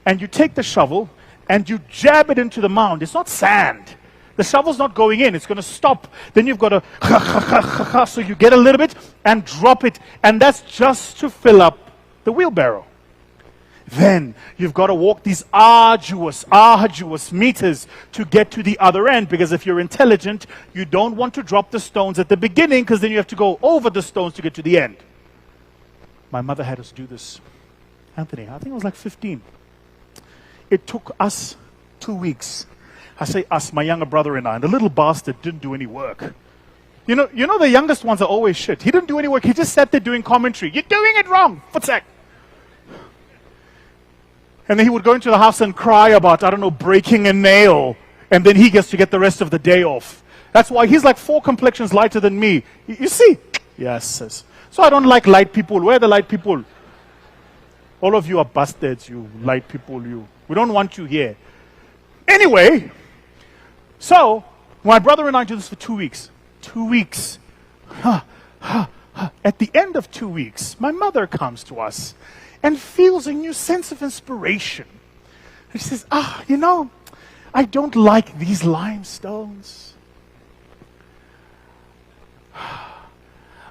and you take the shovel, and you jab it into the mound. It's not sand. The shovel's not going in. It's going to stop. Then you've got to, so you get a little bit, and drop it. And that's just to fill up the wheelbarrow. Then you've got to walk these arduous meters to get to the other end, because if you're intelligent, you don't want to drop the stones at the beginning, because then you have to go over the stones to get to the end. My mother had us do this. Anthony, I think it was like 15. It took us 2 weeks. I say us, my younger brother and I, and the little bastard didn't do any work. You know the youngest ones are always shit. He didn't do any work. He just sat there doing commentary. You're doing it wrong. Footsack. And then he would go into the house and cry about, I don't know, breaking a nail. And then he gets to get the rest of the day off. That's why he's like 4 complexions lighter than me. You see? Yes, sis. So I don't like light people. Where are the light people? All of you are bastards, you light people. We don't want you here. Anyway, so my brother and I do this for 2 weeks. 2 weeks. At the end of 2 weeks, my mother comes to us and feels a new sense of inspiration. And she says, you know, I don't like these limestones.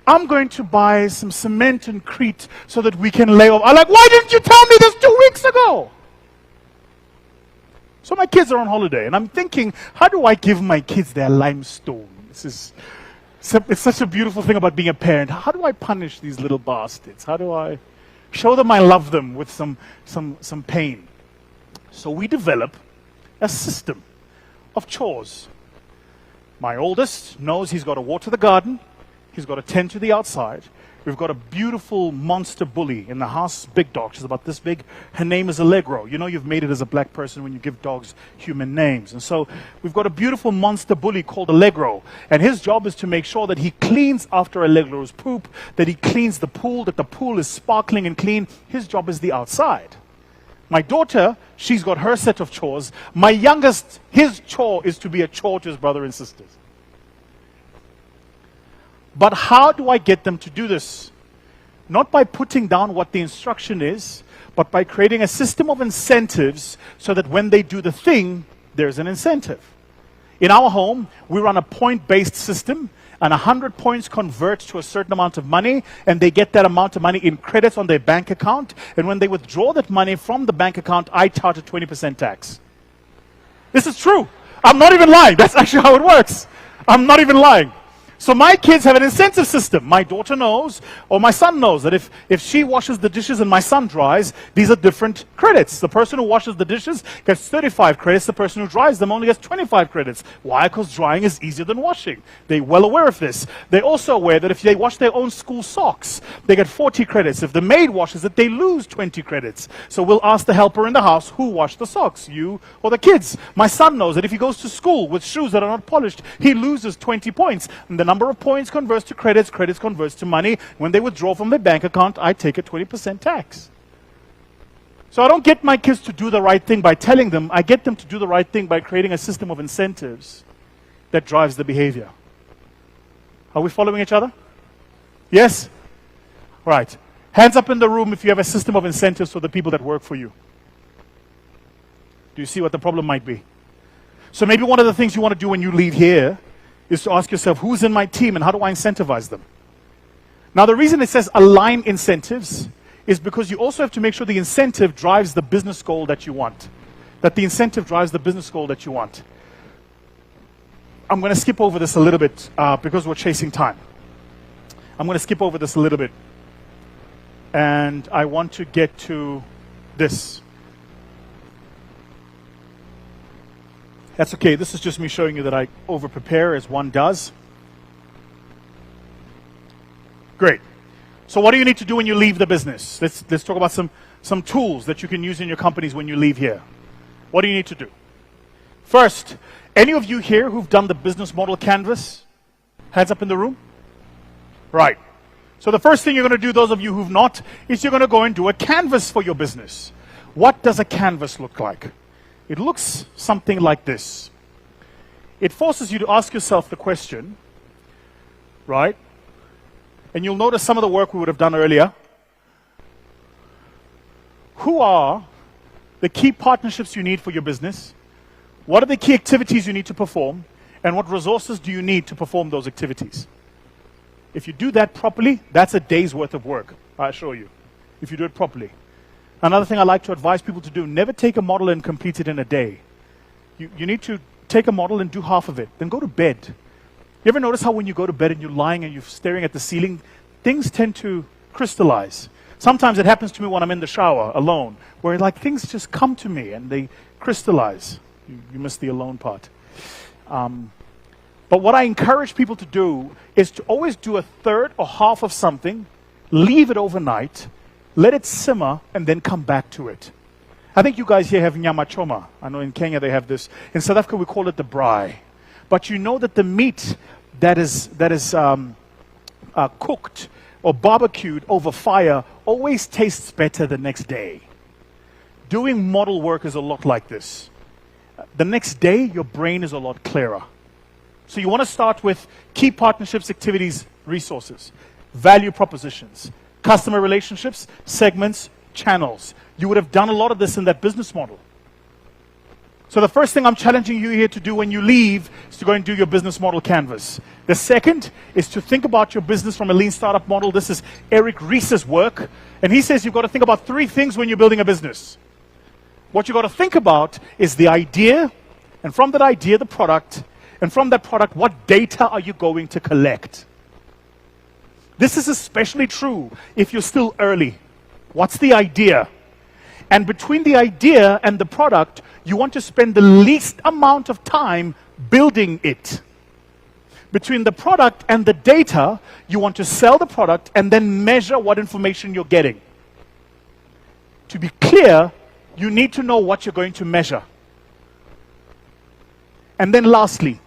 I'm going to buy some cement and crete so that we can lay off. I'm like, why didn't you tell me this 2 weeks ago? So my kids are on holiday, and I'm thinking, how do I give my kids their limestone? It's such a beautiful thing about being a parent. How do I punish these little bastards? How do I show them I love them with some pain? So we develop a system of chores. My oldest knows he's got to water the garden. He's got to tend to the outside. We've got a beautiful monster bully in the house, big dog. She's about this big. Her name is Allegro. You know you've made it as a black person when you give dogs human names. And so we've got a beautiful monster bully called Allegro. And his job is to make sure that he cleans after Allegro's poop, that he cleans the pool, that the pool is sparkling and clean. His job is the outside. My daughter, she's got her set of chores. My youngest, his chore is to be a chore to his brother and sisters. But how do I get them to do this? Not by putting down what the instruction is, but by creating a system of incentives so that when they do the thing, there's an incentive. In our home, we run a point-based system, and 100 points convert to a certain amount of money, and they get that amount of money in credits on their bank account, and when they withdraw that money from the bank account, I charge a 20% tax. This is true. I'm not even lying. That's actually how it works. I'm not even lying. So my kids have an incentive system. My daughter knows, or my son knows, that if she washes the dishes and my son dries, these are different credits. The person who washes the dishes gets 35 credits. The person who dries them only gets 25 credits. Why? Because drying is easier than washing. They're well aware of this. They're also aware that if they wash their own school socks, they get 40 credits. If the maid washes it, they lose 20 credits. So we'll ask the helper in the house, who washed the socks, you or the kids? My son knows that if he goes to school with shoes that are not polished, he loses 20 points. And the number of points converts to credits, credits converts to money. When they withdraw from their bank account, I take a 20% tax. So I don't get my kids to do the right thing by telling them. I get them to do the right thing by creating a system of incentives that drives the behavior. Are we following each other? Yes? Right. Hands up in the room if you have a system of incentives for the people that work for you. Do you see what the problem might be? So maybe one of the things you want to do when you leave here is to ask yourself, who's in my team and how do I incentivize them? Now, the reason it says align incentives is because you also have to make sure the incentive drives the business goal that you want. That the incentive drives the business goal that you want. I'm going to skip over this a little bit because we're chasing time. I'm going to skip over this a little bit. And I want to get to this. That's okay. This is just me showing you that I over-prepare as one does. Great. So what do you need to do when you leave the business? Let's talk about some tools that you can use in your companies when you leave here. What do you need to do? First, any of you here who've done the business model canvas? Hands up in the room? Right. So the first thing you're going to do, those of you who've not, is you're going to go and do a canvas for your business. What does a canvas look like? It looks something like this. It forces you to ask yourself the question, right? And you'll notice some of the work we would have done earlier. Who are the key partnerships you need for your business? What are the key activities you need to perform? And what resources do you need to perform those activities? If you do that properly, that's a day's worth of work, I assure you, if you do it properly. Another thing I like to advise people to do, never take a model and complete it in a day. You need to take a model and do half of it, then go to bed. You ever notice how when you go to bed and you're lying and you're staring at the ceiling, things tend to crystallize? Sometimes it happens to me when I'm in the shower alone, where like things just come to me and they crystallize. You missed the alone part. But what I encourage people to do is to always do a third or half of something, leave it overnight, let it simmer, and then come back to it. I think you guys here have nyama choma. I know in Kenya they have this. In South Africa we call it the braai. But you know that the meat that is cooked or barbecued over fire always tastes better the next day. Doing model work is a lot like this. The next day, your brain is a lot clearer. So you want to start with key partnerships, activities, resources, value propositions, customer relationships, segments, channels. You would have done a lot of this in that business model. So the first thing I'm challenging you here to do when you leave is to go and do your business model canvas. The second is to think about your business from a lean startup model. This is Eric Ries's work. And he says you've got to think about 3 things when you're building a business. What you've got to think about is the idea, and from that idea, the product, and from that product, what data are you going to collect? This is especially true if you're still early. What's the idea? And between the idea and the product, you want to spend the least amount of time building it. Between the product and the data, you want to sell the product and then measure what information you're getting. To be clear, you need to know what you're going to measure. And then lastly,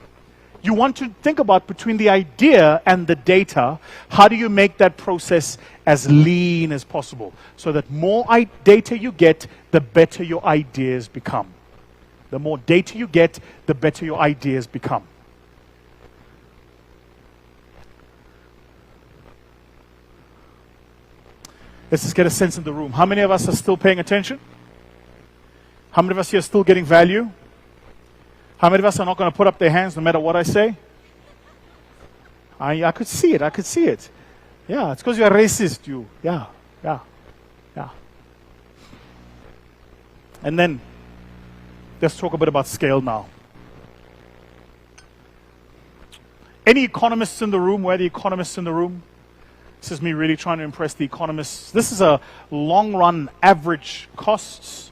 you want to think about between the idea and the data, how do you make that process as lean as possible? So that more data you get, the better your ideas become. The more data you get, the better your ideas become. Let's just get a sense in the room. How many of us are still paying attention? How many of us here are still getting value? How many of us are not going to put up their hands no matter what I say? I could see it. I could see it. Yeah, it's because you're racist, you. Yeah. And then, let's talk a bit about scale now. Any economists in the room? Where are the economists in the room? This is me really trying to impress the economists. This is a long-run average costs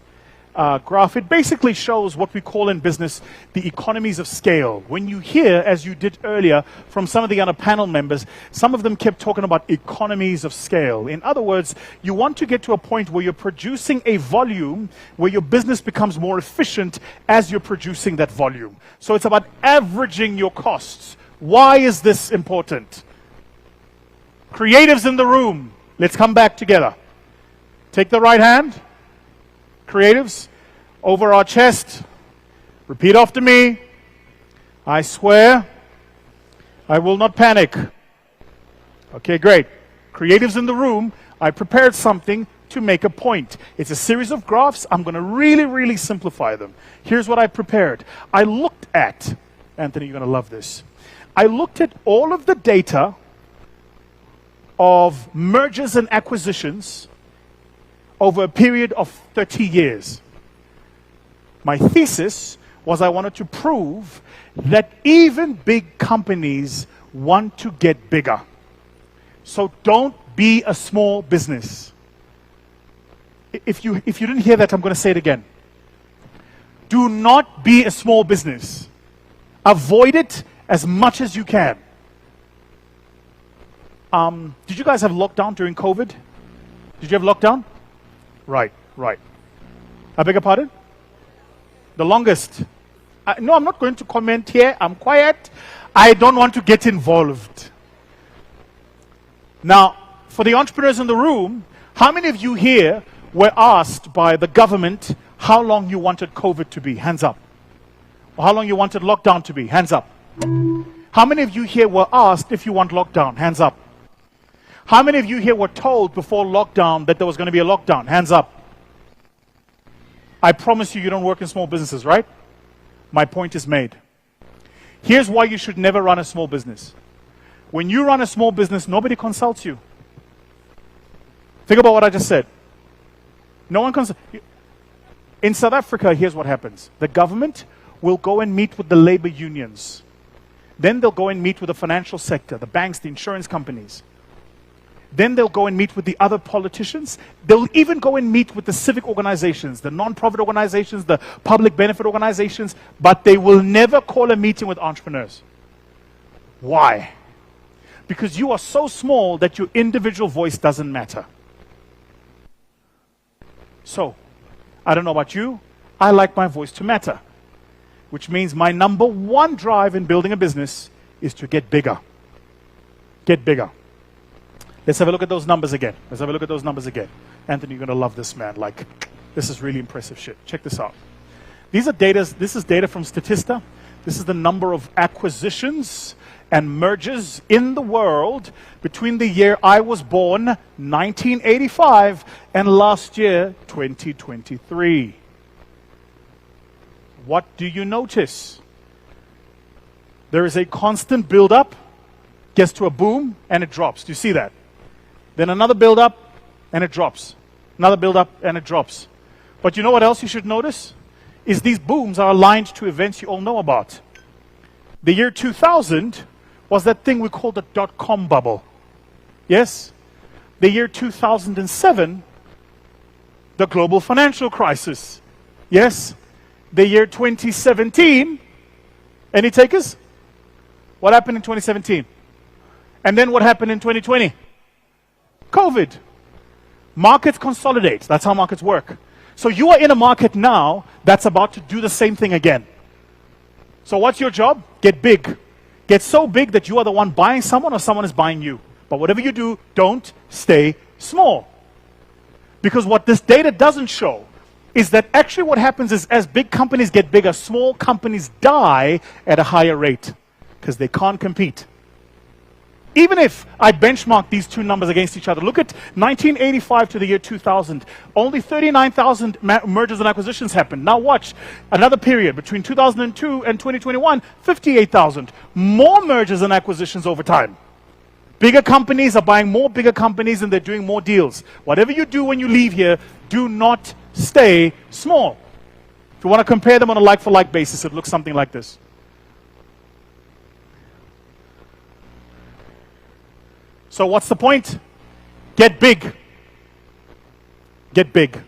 graph. It basically shows what we call in business the economies of scale. When you hear, as you did earlier, from some of the other panel members, some of them kept talking about economies of scale. In other words, you want to get to a point where you're producing a volume where your business becomes more efficient as you're producing that volume. So it's about averaging your costs. Why is this important? Creatives in the room, let's come back together. Take the right hand. Creatives, over our chest. Repeat after me. I swear I will not panic. Okay, great. Creatives in the room, I prepared something to make a point. It's a series of graphs. I'm going to really simplify them. Here's what I prepared. I looked at, Anthony, you're going to love this. I looked at all of the data of mergers and acquisitions over a period of 30 years. My thesis was I wanted to prove that even big companies want to get bigger. So don't be a small business. If you didn't hear that, I'm going to say it again. Do not be a small business. Avoid it as much as you can. Did you guys have lockdown during COVID? Did you have lockdown? Right. I beg your pardon? The longest. No, I'm not going to comment here. I'm quiet. I don't want to get involved. Now, for the entrepreneurs in the room, how many of you here were asked by the government how long you wanted COVID to be? Hands up. Or how long you wanted lockdown to be? Hands up. How many of you here were asked if you want lockdown? Hands up. How many of you here were told before lockdown that there was going to be a lockdown? Hands up. I promise you don't work in small businesses, right? My point is made. Here's why you should never run a small business. When you run a small business, nobody consults you. Think about what I just said. No one consults. In South Africa, here's what happens. The government will go and meet with the labor unions. Then they'll go and meet with the financial sector, the banks, the insurance companies. Then they'll go and meet with the other politicians. They'll even go and meet with the civic organizations, the non-profit organizations, the public benefit organizations, but they will never call a meeting with entrepreneurs. Why? Because you are so small that your individual voice doesn't matter. So, I don't know about you, I like my voice to matter, which means my number one drive in building a business is to get bigger. Get bigger. Let's have a look at those numbers again. Let's have a look at those numbers again. Anthony, you're going to love this, man. Like, this is really impressive shit. Check this out. This is data from Statista. This is the number of acquisitions and mergers in the world between the year I was born, 1985, and last year, 2023. What do you notice? There is a constant build-up, gets to a boom, and it drops. Do you see that? Then another build-up, and it drops. Another build-up, and it drops. But you know what else you should notice? Is these booms are aligned to events you all know about. The year 2000 was that thing we call the dot-com bubble. Yes? The year 2007, the global financial crisis. Yes? The year 2017, any takers? What happened in 2017? And then what happened in 2020? COVID. Markets consolidate. That's how markets work. So you are in a market now that's about to do the same thing again. So what's your job? Get big. Get so big that you are the one buying someone or someone is buying you. But whatever you do, don't stay small. Because what this data doesn't show is that actually what happens is as big companies get bigger, small companies die at a higher rate because they can't compete. Even if I benchmark these two numbers against each other, look at 1985 to the year 2000. Only 39,000 mergers and acquisitions happened. Now watch, another period between 2002 and 2021, 58,000. More mergers and acquisitions over time. Bigger companies are buying more bigger companies and they're doing more deals. Whatever you do when you leave here, do not stay small. If you want to compare them on a like-for-like basis, it looks something like this. So what's the point? Get big. Get big.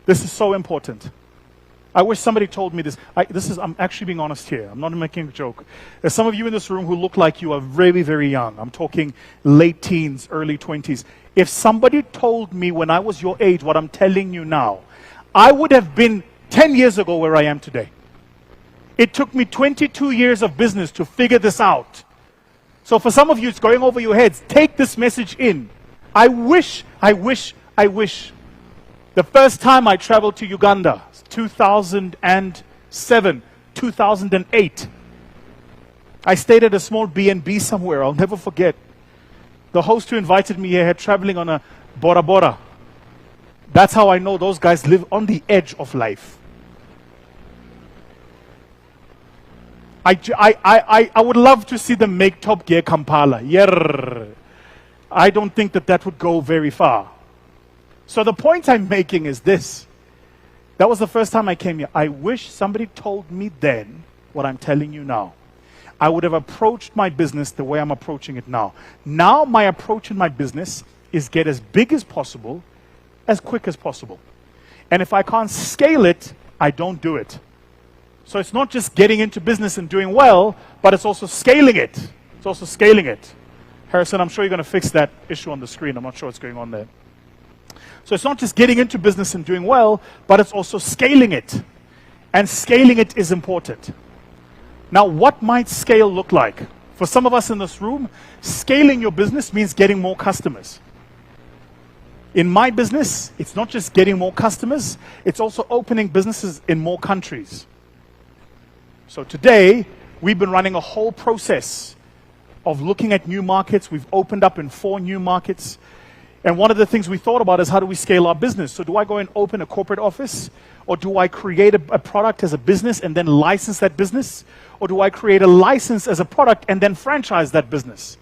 This is so important. I wish somebody told me this. I'm actually being honest here. I'm not making a joke. There's some of you in this room who look like you are very, very young. I'm talking late teens, early 20s. If somebody told me when I was your age what I'm telling you now, I would have been 10 years ago where I am today. It took me 22 years of business to figure this out. So for some of you, it's going over your heads. Take this message in. I wish. The first time I traveled to Uganda, 2007, 2008. I stayed at a small B&B somewhere. I'll never forget. The host who invited me here had traveling on a Bora Bora. That's how I know those guys live on the edge of life. I would love to see them make Top Gear Kampala. Yeah. I don't think that would go very far. So the point I'm making is this. That was the first time I came here. I wish somebody told me then what I'm telling you now. I would have approached my business the way I'm approaching it now. Now my approach in my business is get as big as possible, as quick as possible. And if I can't scale it, I don't do it. So it's not just getting into business and doing well, but it's also scaling it. It's also scaling it. Harrison, I'm sure you're going to fix that issue on the screen. I'm not sure what's going on there. So it's not just getting into business and doing well, but it's also scaling it. And scaling it is important. Now, what might scale look like? For some of us in this room, scaling your business means getting more customers. In my business, it's not just getting more customers, it's also opening businesses in more countries. So today, we've been running a whole process of looking at new markets. We've opened up in 4 new markets. And one of the things we thought about is how do we scale our business? So do I go and open a corporate office? Or do I create a product as a business and then license that business? Or do I create a license as a product and then franchise that business?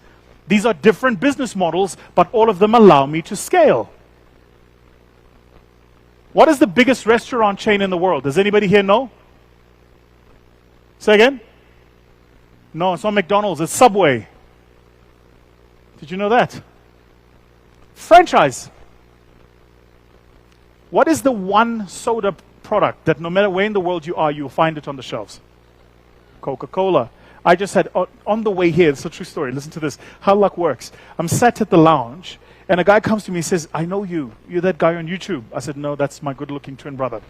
These are different business models, but all of them allow me to scale. What is the biggest restaurant chain in the world? Does anybody here know? Say again? No, it's not McDonald's, it's Subway. Did you know that? Franchise. What is the one soda product that no matter where in the world you are, you'll find it on the shelves? Coca-Cola. I just had, on the way here, it's a true story, listen to this, how luck works. I'm sat at the lounge, and a guy comes to me and says, I know you. You're that guy on YouTube. I said, no, that's my good-looking twin brother.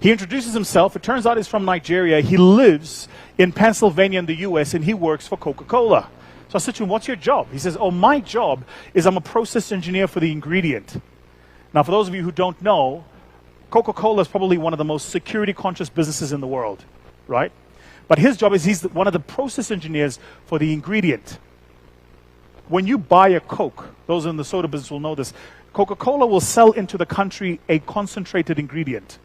He introduces himself. It turns out he's from Nigeria. He lives in Pennsylvania in the US, and he works for Coca-Cola. So I said to him, what's your job? He says, oh, my job is I'm a process engineer for the ingredient. Now, for those of you who don't know, Coca-Cola is probably one of the most security-conscious businesses in the world, right? But his job is he's one of the process engineers for the ingredient. When you buy a Coke, those in the soda business will know this, Coca-Cola will sell into the country a concentrated ingredient.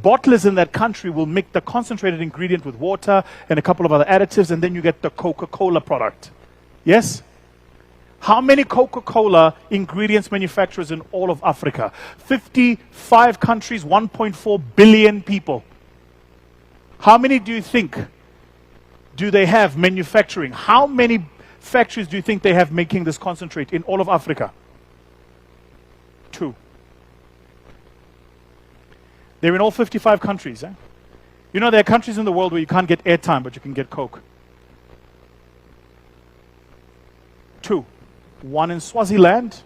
Bottlers in that country will mix the concentrated ingredient with water and a couple of other additives, and then you get the Coca-Cola product. Yes? How many Coca-Cola ingredients manufacturers in all of Africa? 55 countries, 1.4 billion people. How many do you think do they have manufacturing? How many factories do you think they have making this concentrate in all of Africa? 2. They're in all 55 countries. Eh? You know, there are countries in the world where you can't get airtime, but you can get Coke. 2. One in Swaziland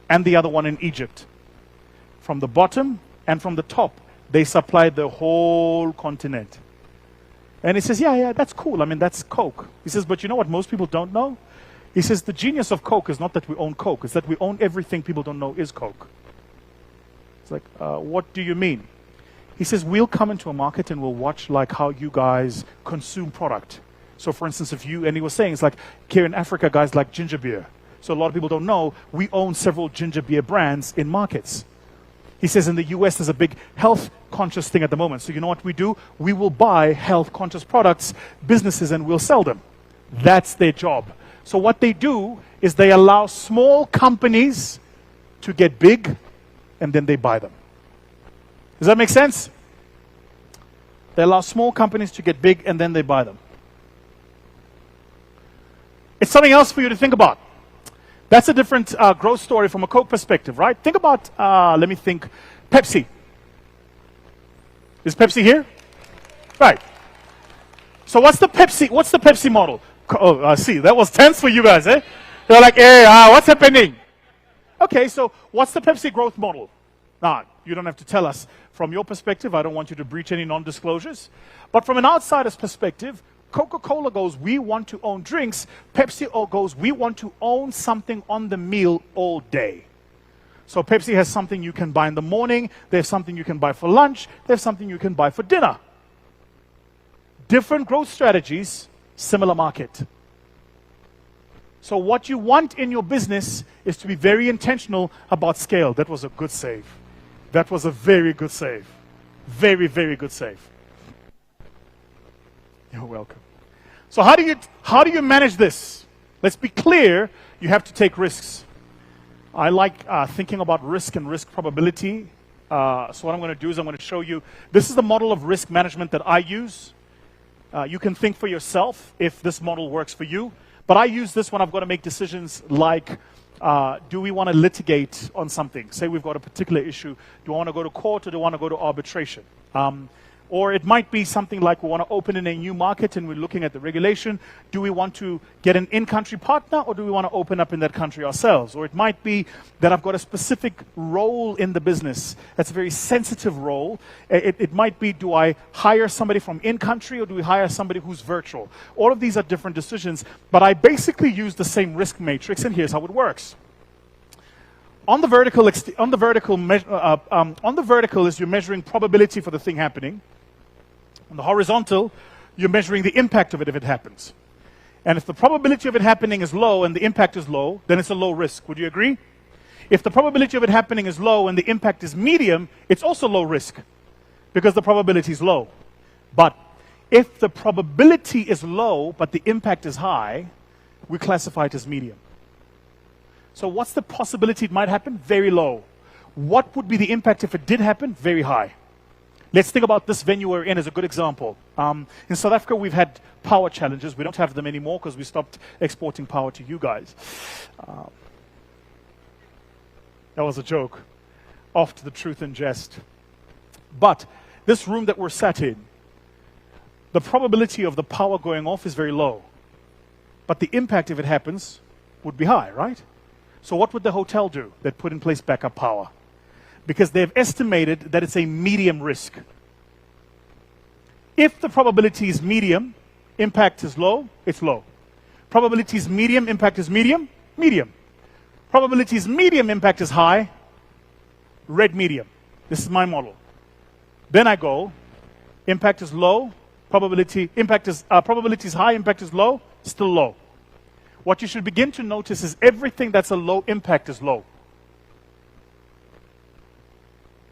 and the other one in Egypt. From the bottom and from the top, they supply the whole continent. And he says, yeah, that's cool. I mean, that's Coke. He says, but you know what most people don't know? He says, the genius of Coke is not that we own Coke. It's that we own everything people don't know is Coke. It's like, what do you mean? He says, we'll come into a market and we'll watch like how you guys consume product. So for instance, and he was saying, it's like here in Africa, guys like ginger beer. So a lot of people don't know, we own several ginger beer brands in markets. He says in the US, there's a big health conscious thing at the moment. So you know what we do? We will buy health conscious products, businesses, and we'll sell them. That's their job. So what they do is they allow small companies to get big, and then they buy them. Does that make sense? They allow small companies to get big, and then they buy them. It's something else for you to think about. That's a different growth story from a Coke perspective, right? Think about, let me think, Pepsi. Is Pepsi here? Right. So what's the Pepsi model? Oh, I see. That was tense for you guys, eh? They're like, hey, what's happening? Okay, so what's the Pepsi growth model? Now, you don't have to tell us. From your perspective, I don't want you to breach any non-disclosures. But from an outsider's perspective, Coca-Cola goes, we want to own drinks. Pepsi goes, we want to own something on the meal all day. So Pepsi has something you can buy in the morning. They have something you can buy for lunch. They have something you can buy for dinner. Different growth strategies, similar market. So what you want in your business is to be very intentional about scale. That was a good save. That was a very good save. Very, very good save. You're welcome. So how do you manage this? Let's be clear, you have to take risks. I like thinking about risk and risk probability. So what I'm going to do is I'm going to show you, this is the model of risk management that I use. You can think for yourself if this model works for you. But I use this when I've got to make decisions like, do we want to litigate on something? Say we've got a particular issue. Do I want to go to court or do I want to go to arbitration? Or it might be something like we want to open in a new market and we're looking at the regulation. Do we want to get an in-country partner or do we want to open up in that country ourselves? Or it might be that I've got a specific role in the business. That's a very sensitive role. It might be, do I hire somebody from in-country or do we hire somebody who's virtual? All of these are different decisions, but I basically use the same risk matrix, and here's how it works. On the vertical is you're measuring probability for the thing happening. On the horizontal, you're measuring the impact of it if it happens. And if the probability of it happening is low and the impact is low, then it's a low risk. Would you agree? If the probability of it happening is low and the impact is medium, it's also low risk because the probability is low. But if the probability is low but the impact is high, we classify it as medium. So what's the possibility it might happen? Very low. What would be the impact if it did happen? Very high. Let's think about this venue we're in as a good example. In South Africa, we've had power challenges. We don't have them anymore because we stopped exporting power to you guys. That was a joke. Off to the truth and jest. But this room that we're sat in, the probability of the power going off is very low. But the impact, if it happens, would be high, right? So what would the hotel do? They'd put in place backup power, because they've estimated that it's a medium risk. If the probability is medium, impact is low, it's low. Probability is medium, impact is medium, medium. Probability is medium, impact is high, red medium. This is my model. Then I go, impact is low, probability is high, impact is low, still low. What you should begin to notice is everything that's a low impact is low.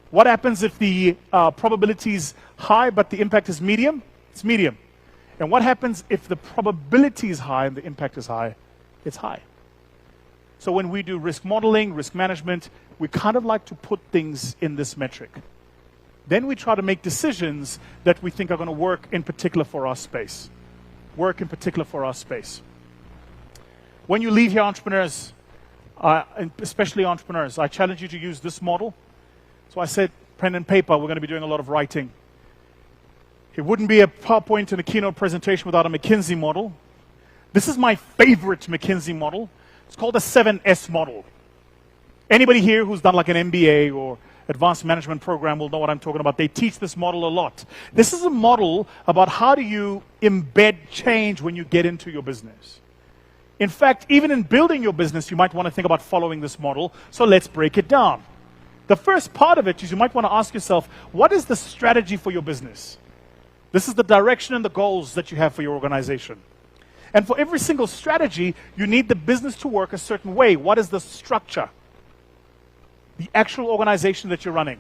What happens if the probability is high but the impact is medium? It's medium. And what happens if the probability is high and the impact is high? It's high. So when we do risk modeling, risk management, we kind of like to put things in this metric. Then we try to make decisions that we think are going to work in particular for our space. Work in particular for our space. When you leave here, entrepreneurs, and especially entrepreneurs, I challenge you to use this model. So I said, pen and paper, we're going to be doing a lot of writing. It wouldn't be a PowerPoint and a keynote presentation without a McKinsey model. This is my favorite McKinsey model. It's called the 7S model. Anybody here who's done like an MBA or advanced management program will know what I'm talking about. They teach this model a lot. This is a model about how do you embed change when you get into your business. In fact, even in building your business, you might want to think about following this model. So let's break it down. The first part of it is you might want to ask yourself, what is the strategy for your business? This is the direction and the goals that you have for your organization. And for every single strategy, you need the business to work a certain way. What is the structure? The actual organization that you're running.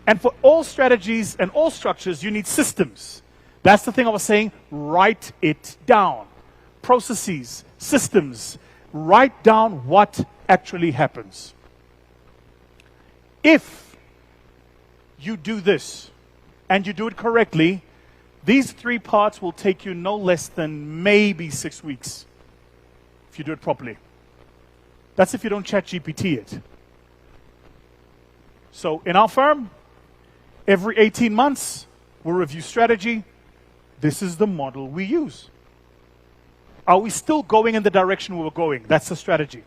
And for all strategies and all structures, you need systems. That's the thing I was saying, write it down. Processes, systems, write down what actually happens. If you do this and you do it correctly, these three parts will take you no less than maybe 6 weeks if you do it properly. That's if you don't ChatGPT it. So in our firm, every 18 months, we'll review strategy. This is the model we use. Are we still going in the direction we were going? That's the strategy.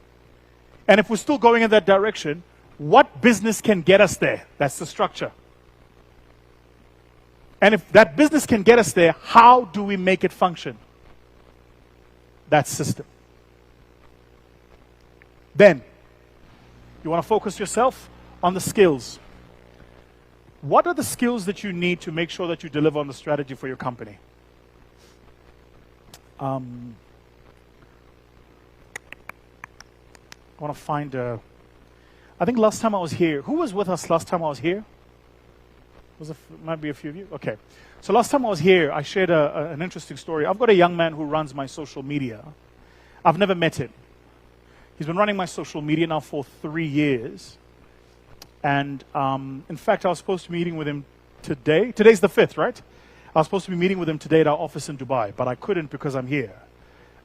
And if we're still going in that direction, what business can get us there? That's the structure. And if that business can get us there, how do we make it function? That's system. Then, you want to focus yourself on the skills. What are the skills that you need to make sure that you deliver on the strategy for your company? I want to find I think last time I was here, who was with us last time I was here? Might be a few of you? Okay. So last time I was here, I shared an interesting story. I've got a young man who runs my social media. I've never met him. He's been running my social media now for 3 years. And in fact, I was supposed to be meeting with him today. Today's the 5th, right? I was supposed to be meeting with him today at our office in Dubai, but I couldn't because I'm here.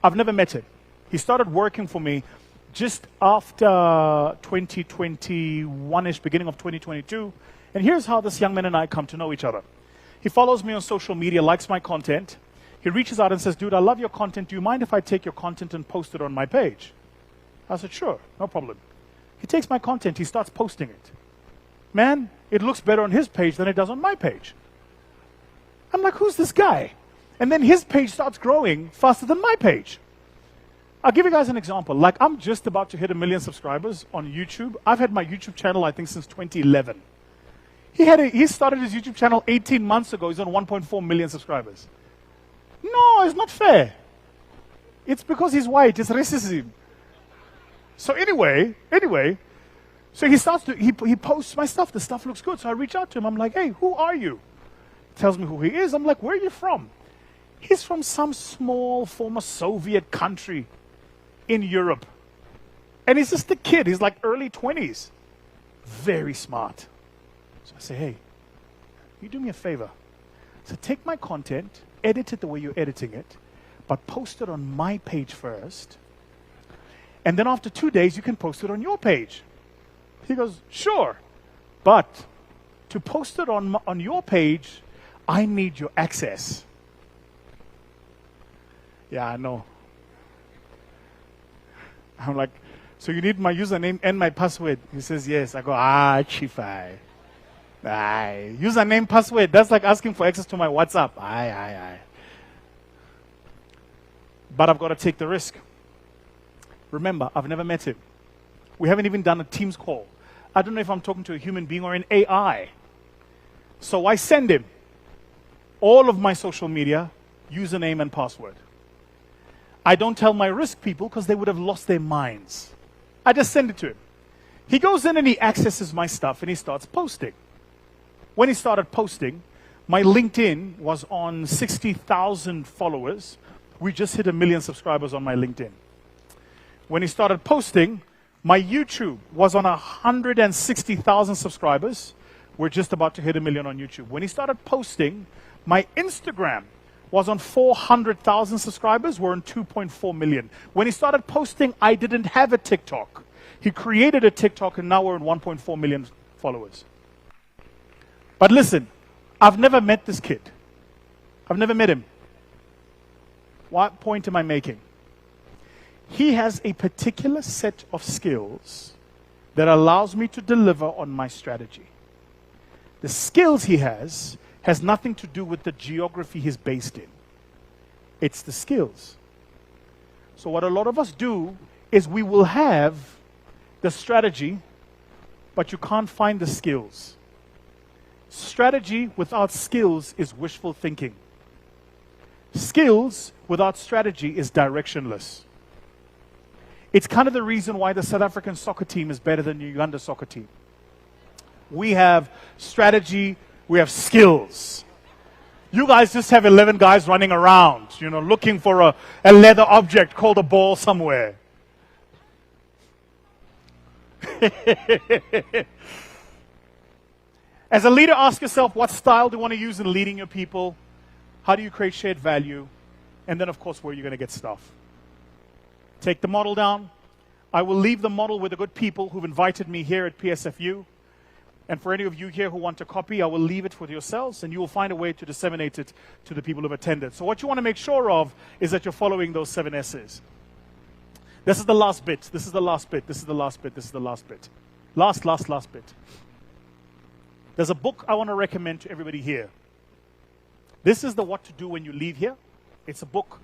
I've never met him. He started working for me just after 2021-ish, beginning of 2022. And here's how this young man and I come to know each other. He follows me on social media, likes my content. He reaches out and says, dude, I love your content. Do you mind if I take your content and post it on my page? I said, sure, no problem. He takes my content, he starts posting it. Man, it looks better on his page than it does on my page. I'm like, who's this guy? And then his page starts growing faster than my page. I'll give you guys an example. Like, I'm just about to hit 1 million subscribers on YouTube. I've had my YouTube channel, I think, since 2011. He started his YouTube channel 18 months ago. He's on 1.4 million subscribers. No, it's not fair. It's because he's white. It's racism. So anyway, so he posts my stuff. The stuff looks good. So I reach out to him. I'm like, hey, who are you? He tells me who he is. I'm like, where are you from? He's from some small former Soviet country in Europe. And he's just a kid. He's like early 20s. Very smart. So I say, hey, you do me a favor. So take my content, edit it the way you're editing it, but post it on my page first. And then after 2 days, you can post it on your page. He goes, sure. But to post it on your page, I need your access. Yeah, I know. I'm like, so you need my username and my password? He says, yes. I go, Chifai. Aye. Username, password. That's like asking for access to my WhatsApp. Aye. But I've got to take the risk. Remember, I've never met him. We haven't even done a Teams call. I don't know if I'm talking to a human being or an AI. So I send him all of my social media, username and password. I don't tell my risk people because they would have lost their minds. I just send it to him. He goes in and he accesses my stuff and he starts posting. When he started posting, my LinkedIn was on 60,000 followers. We just hit 1 million subscribers on my LinkedIn. When he started posting, my YouTube was on 160,000 subscribers. We're just about to hit 1 million on YouTube. When he started posting, my Instagram was on 400,000 subscribers. We're on 2.4 million. When he started posting, I didn't have a TikTok. He created a TikTok and now we're on 1.4 million followers. But listen, I've never met this kid. I've never met him. What point am I making? He has a particular set of skills that allows me to deliver on my strategy. The skills he has nothing to do with the geography he's based in. It's the skills. So what a lot of us do is we will have the strategy, but you can't find the skills. Strategy without skills is wishful thinking. Skills without strategy is directionless. It's kind of the reason why the South African soccer team is better than the Uganda soccer team. We have strategy, we have skills. You guys just have 11 guys running around, looking for a leather object called a ball somewhere. As a leader, ask yourself, what style do you want to use in leading your people? How do you create shared value? And then, of course, where are you going to get stuff? Take the model down. I will leave the model with the good people who've invited me here at PSFU. And for any of you here who want a copy, I will leave it for yourselves, and you will find a way to disseminate it to the people who have attended. So what you want to make sure of is that you're following those 7 S's. This is the last bit. This is the last bit. This is the last bit. This is the last bit. Last bit. There's a book I want to recommend to everybody here. This is the what to do when you leave here. It's a book.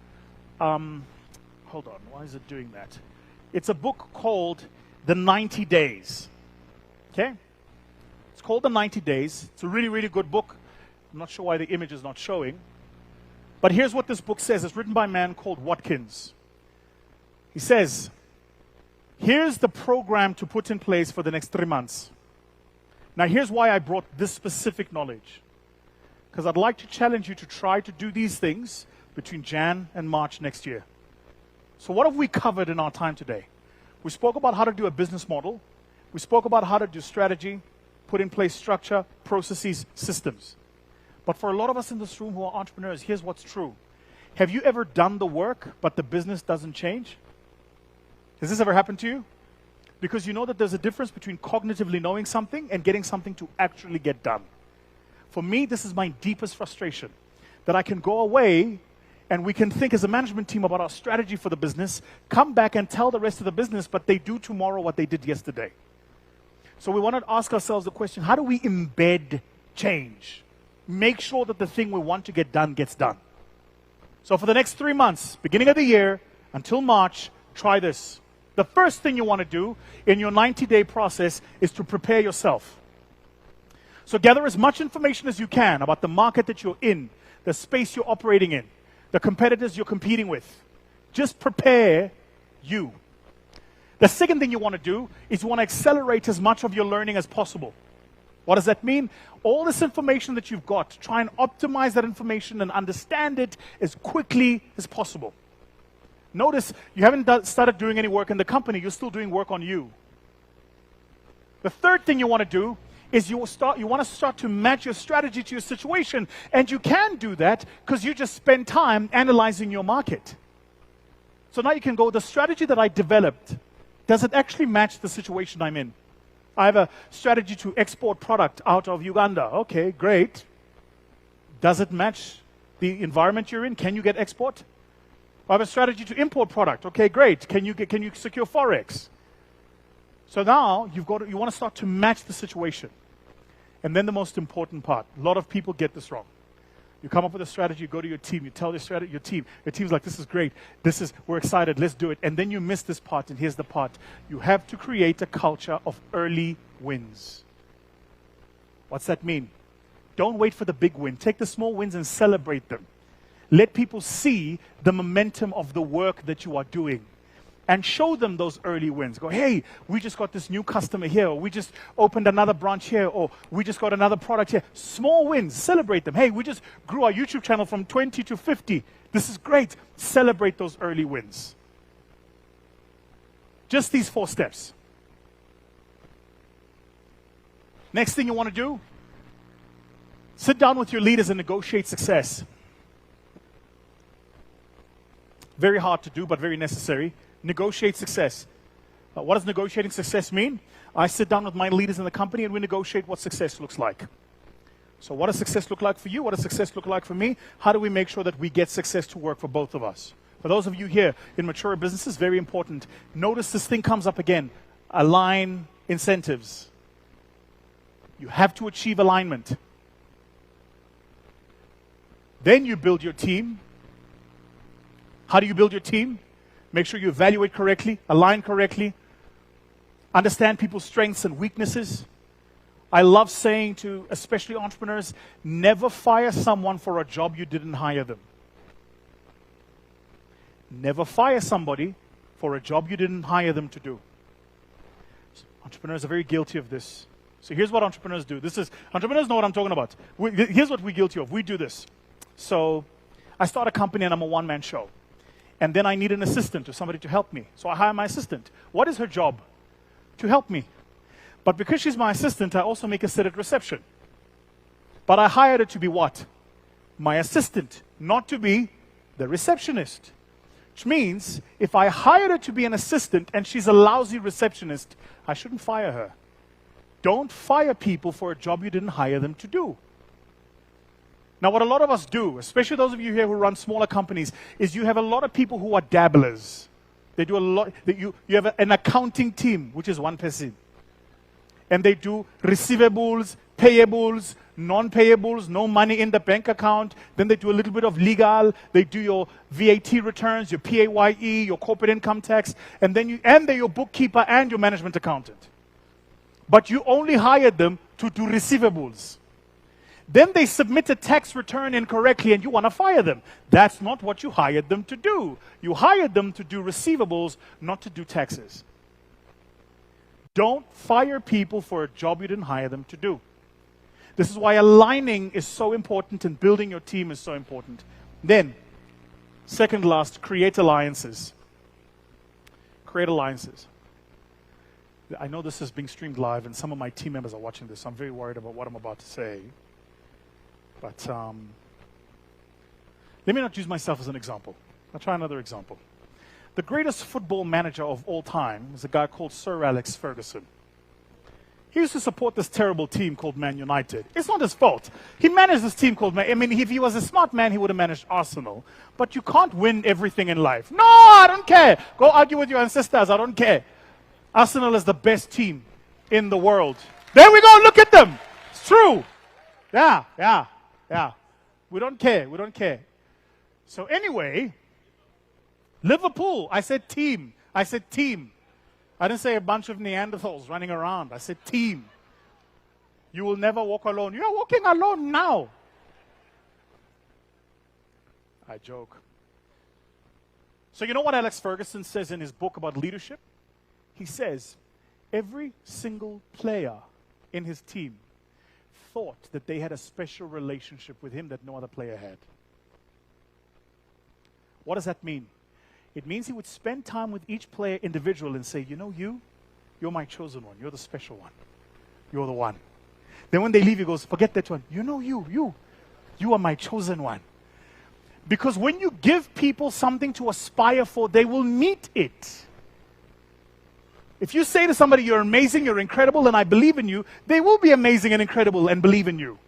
Hold on. Why is it doing that? It's a book called The 90 Days. Okay? It's called The 90 Days. It's a really, really good book. I'm not sure why the image is not showing. But here's what this book says. It's written by a man called Watkins. He says, here's the program to put in place for the next 3 months. Now, here's why I brought this specific knowledge. Because I'd like to challenge you to try to do these things between Jan and March next year. So what have we covered in our time today? We spoke about how to do a business model. We spoke about how to do strategy, put in place structure, processes, systems. But for a lot of us in this room who are entrepreneurs, here's what's true. Have you ever done the work, but the business doesn't change? Has this ever happened to you? Because you know that there's a difference between cognitively knowing something and getting something to actually get done. For me, this is my deepest frustration, that I can go away and we can think as a management team about our strategy for the business, come back and tell the rest of the business, but they do tomorrow what they did yesterday. So we want to ask ourselves the question, how do we embed change? Make sure that the thing we want to get done gets done. So for the next 3 months, beginning of the year until March, try this. The first thing you want to do in your 90-day process is to prepare yourself. So gather as much information as you can about the market that you're in, the space you're operating in, the competitors you're competing with. Just prepare you. The second thing you want to do is you want to accelerate as much of your learning as possible. What does that mean? All this information that you've got, try and optimize that information and understand it as quickly as possible. Notice you haven't started doing any work in the company, you're still doing work on you. The third thing you want to do is you want to start to match your strategy to your situation. And you can do that because you just spend time analyzing your market. So now you can go, the strategy that I developed, does it actually match the situation I'm in? I have a strategy to export product out of Uganda. Okay, great. Does it match the environment you're in? Can you get export? I have a strategy to import product. Okay, great. Can you secure Forex? So now you want to start to match the situation. And then the most important part, a lot of people get this wrong. You come up with a strategy, you go to your team, you tell your team's like, this is great, we're excited, let's do it. And then you miss this part, and here's the part. You have to create a culture of early wins. What's that mean? Don't wait for the big win. Take the small wins and celebrate them. Let people see the momentum of the work that you are doing. And show them those early wins. Go, hey, we just got this new customer here, or we just opened another branch here, or we just got another product here. Small wins, celebrate them. Hey, we just grew our YouTube channel from 20 to 50. This is great. Celebrate those early wins. Just these 4 steps. Next thing you want to do, sit down with your leaders and negotiate success. Very hard to do, but very necessary. Negotiate success. What does negotiating success mean? I sit down with my leaders in the company and we negotiate what success looks like. So what does success look like for you? What does success look like for me? How do we make sure that we get success to work for both of us? For those of you here in mature businesses, very important. Notice this thing comes up again. Align incentives. You have to achieve alignment. Then you build your team. How do you build your team? Make sure you evaluate correctly, align correctly, understand people's strengths and weaknesses. I love saying to especially entrepreneurs, never fire someone for a job you didn't hire them. Never fire somebody for a job you didn't hire them to do. Entrepreneurs are very guilty of this. So here's what entrepreneurs do. Entrepreneurs know what I'm talking about. Here's what we're guilty of. We do this. So I start a company and I'm a one-man show. And then I need an assistant or somebody to help me. So I hire my assistant. What is her job? To help me. But because she's my assistant, I also make her sit at reception. But I hired her to be what? My assistant, not to be the receptionist. Which means, if I hired her to be an assistant and she's a lousy receptionist, I shouldn't fire her. Don't fire people for a job you didn't hire them to do. Now, what a lot of us do, especially those of you here who run smaller companies, is you have a lot of people who are dabblers. They do a lot. You have an accounting team, which is one person. And they do receivables, payables, non-payables, no money in the bank account. Then they do a little bit of legal. They do your VAT returns, your PAYE, your corporate income tax. And they're your bookkeeper and your management accountant. But you only hired them to do receivables. Then they submit a tax return incorrectly and you want to fire them. That's not what you hired them to do. You hired them to do receivables, not to do taxes. Don't fire people for a job you didn't hire them to do. This is why aligning is so important and building your team is so important. Then, second last, create alliances. Create alliances. I know this is being streamed live and some of my team members are watching this, so I'm very worried about what I'm about to say. But let me not use myself as an example. I'll try another example. The greatest football manager of all time is a guy called Sir Alex Ferguson. He used to support this terrible team called Man United. It's not his fault. He managed this team called Man. I mean, if he was a smart man, he would have managed Arsenal. But you can't win everything in life. No, I don't care. Go argue with your ancestors. I don't care. Arsenal is the best team in the world. There we go. Look at them. It's true. Yeah. We don't care. So anyway, Liverpool, I said team. I didn't say a bunch of Neanderthals running around. I said team. You will never walk alone. You're walking alone now. I joke. So you know what Alex Ferguson says in his book about leadership? He says, every single player in his team thought that they had a special relationship with him that no other player had. What does that mean? It means he would spend time with each player individual and say, you know, you're my chosen one. You're the special one. You're the one. Then when they leave, he goes, forget that one. You know you are my chosen one. Because when you give people something to aspire for, they will meet it. If you say to somebody, you're amazing, you're incredible, and I believe in you, they will be amazing and incredible and believe in you.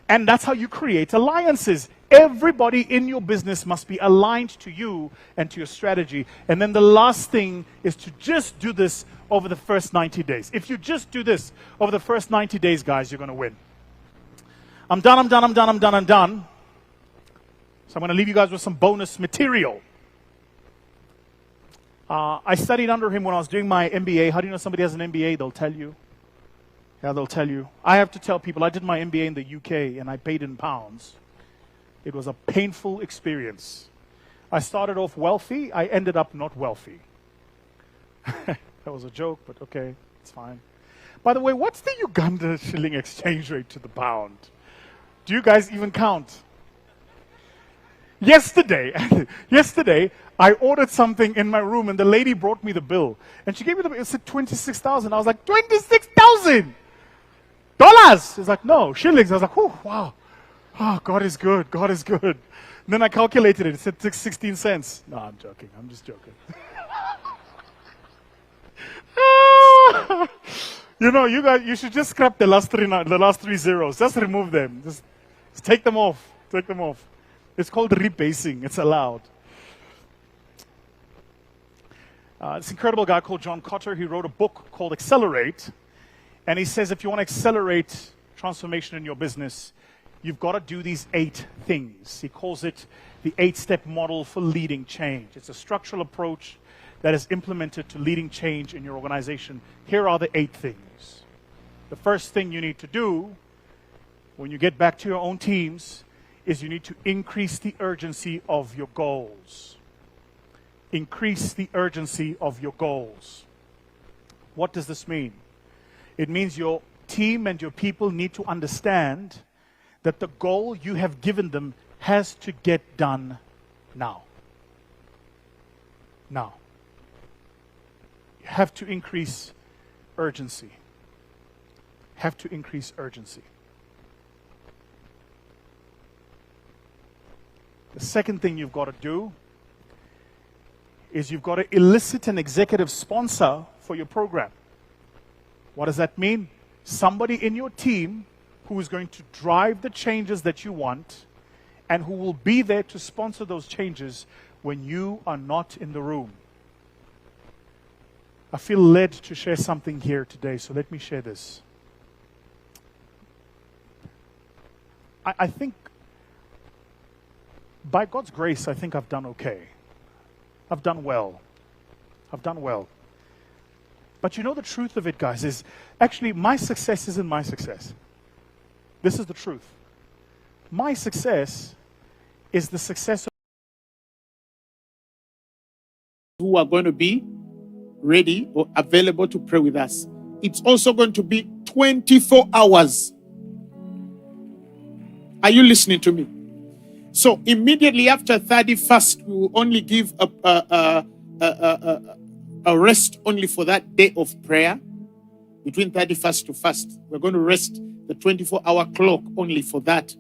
And that's how you create alliances. Everybody in your business must be aligned to you and to your strategy. And then the last thing is to just do this over the first 90 days. If you just do this over the first 90 days, guys, you're going to win. I'm done. So I'm going to leave you guys with some bonus material. I studied under him when I was doing my MBA. How do you know somebody has an MBA? They'll tell you. Yeah, they'll tell you. I have to tell people, I did my MBA in the UK and I paid in pounds. It was a painful experience. I started off wealthy. I ended up not wealthy. That was a joke, but okay, it's fine. By the way, what's the Uganda shilling exchange rate to the pound? Do you guys even count? Yesterday, I ordered something in my room and the lady brought me the bill. And she gave me the bill. It said 26,000. I was like, 26,000 dollars? It's like, no, shillings. I was like, oh, wow. Oh, God is good. God is good. And then I calculated it. It said 16 cents. No, I'm joking. I'm just joking. You know, you guys, you should just scrap the last three zeros. Just remove them. Just take them off. Take them off. It's called rebasing. It's allowed. This incredible guy called John Cotter, he wrote a book called Accelerate. And he says if you want to accelerate transformation in your business, you've got to do these 8 things. He calls it the 8-step model for leading change. It's a structural approach that is implemented to leading change in your organization. Here are the 8 things. The first thing you need to do when you get back to your own teams is you need to increase the urgency of your goals. Increase the urgency of your goals. What does this mean? It means your team and your people need to understand that the goal you have given them has to get done now. Now. You have to increase urgency. Have to increase urgency. The second thing you've got to do is you've got to elicit an executive sponsor for your program. What does that mean? Somebody in your team who is going to drive the changes that you want and who will be there to sponsor those changes when you are not in the room. I feel led to share something here today, so let me share this. I think, by God's grace, I think I've done okay. I've done well. I've done well. But you know the truth of it, guys, is actually my success isn't my success. This is the truth. My success is the success of who are going to be ready or available to pray with us. It's also going to be 24 hours. Are you listening to me? So immediately after 31st, we will only give a rest only for that day of prayer. Between 31st to 1st, we're going to rest the 24-hour clock only for that.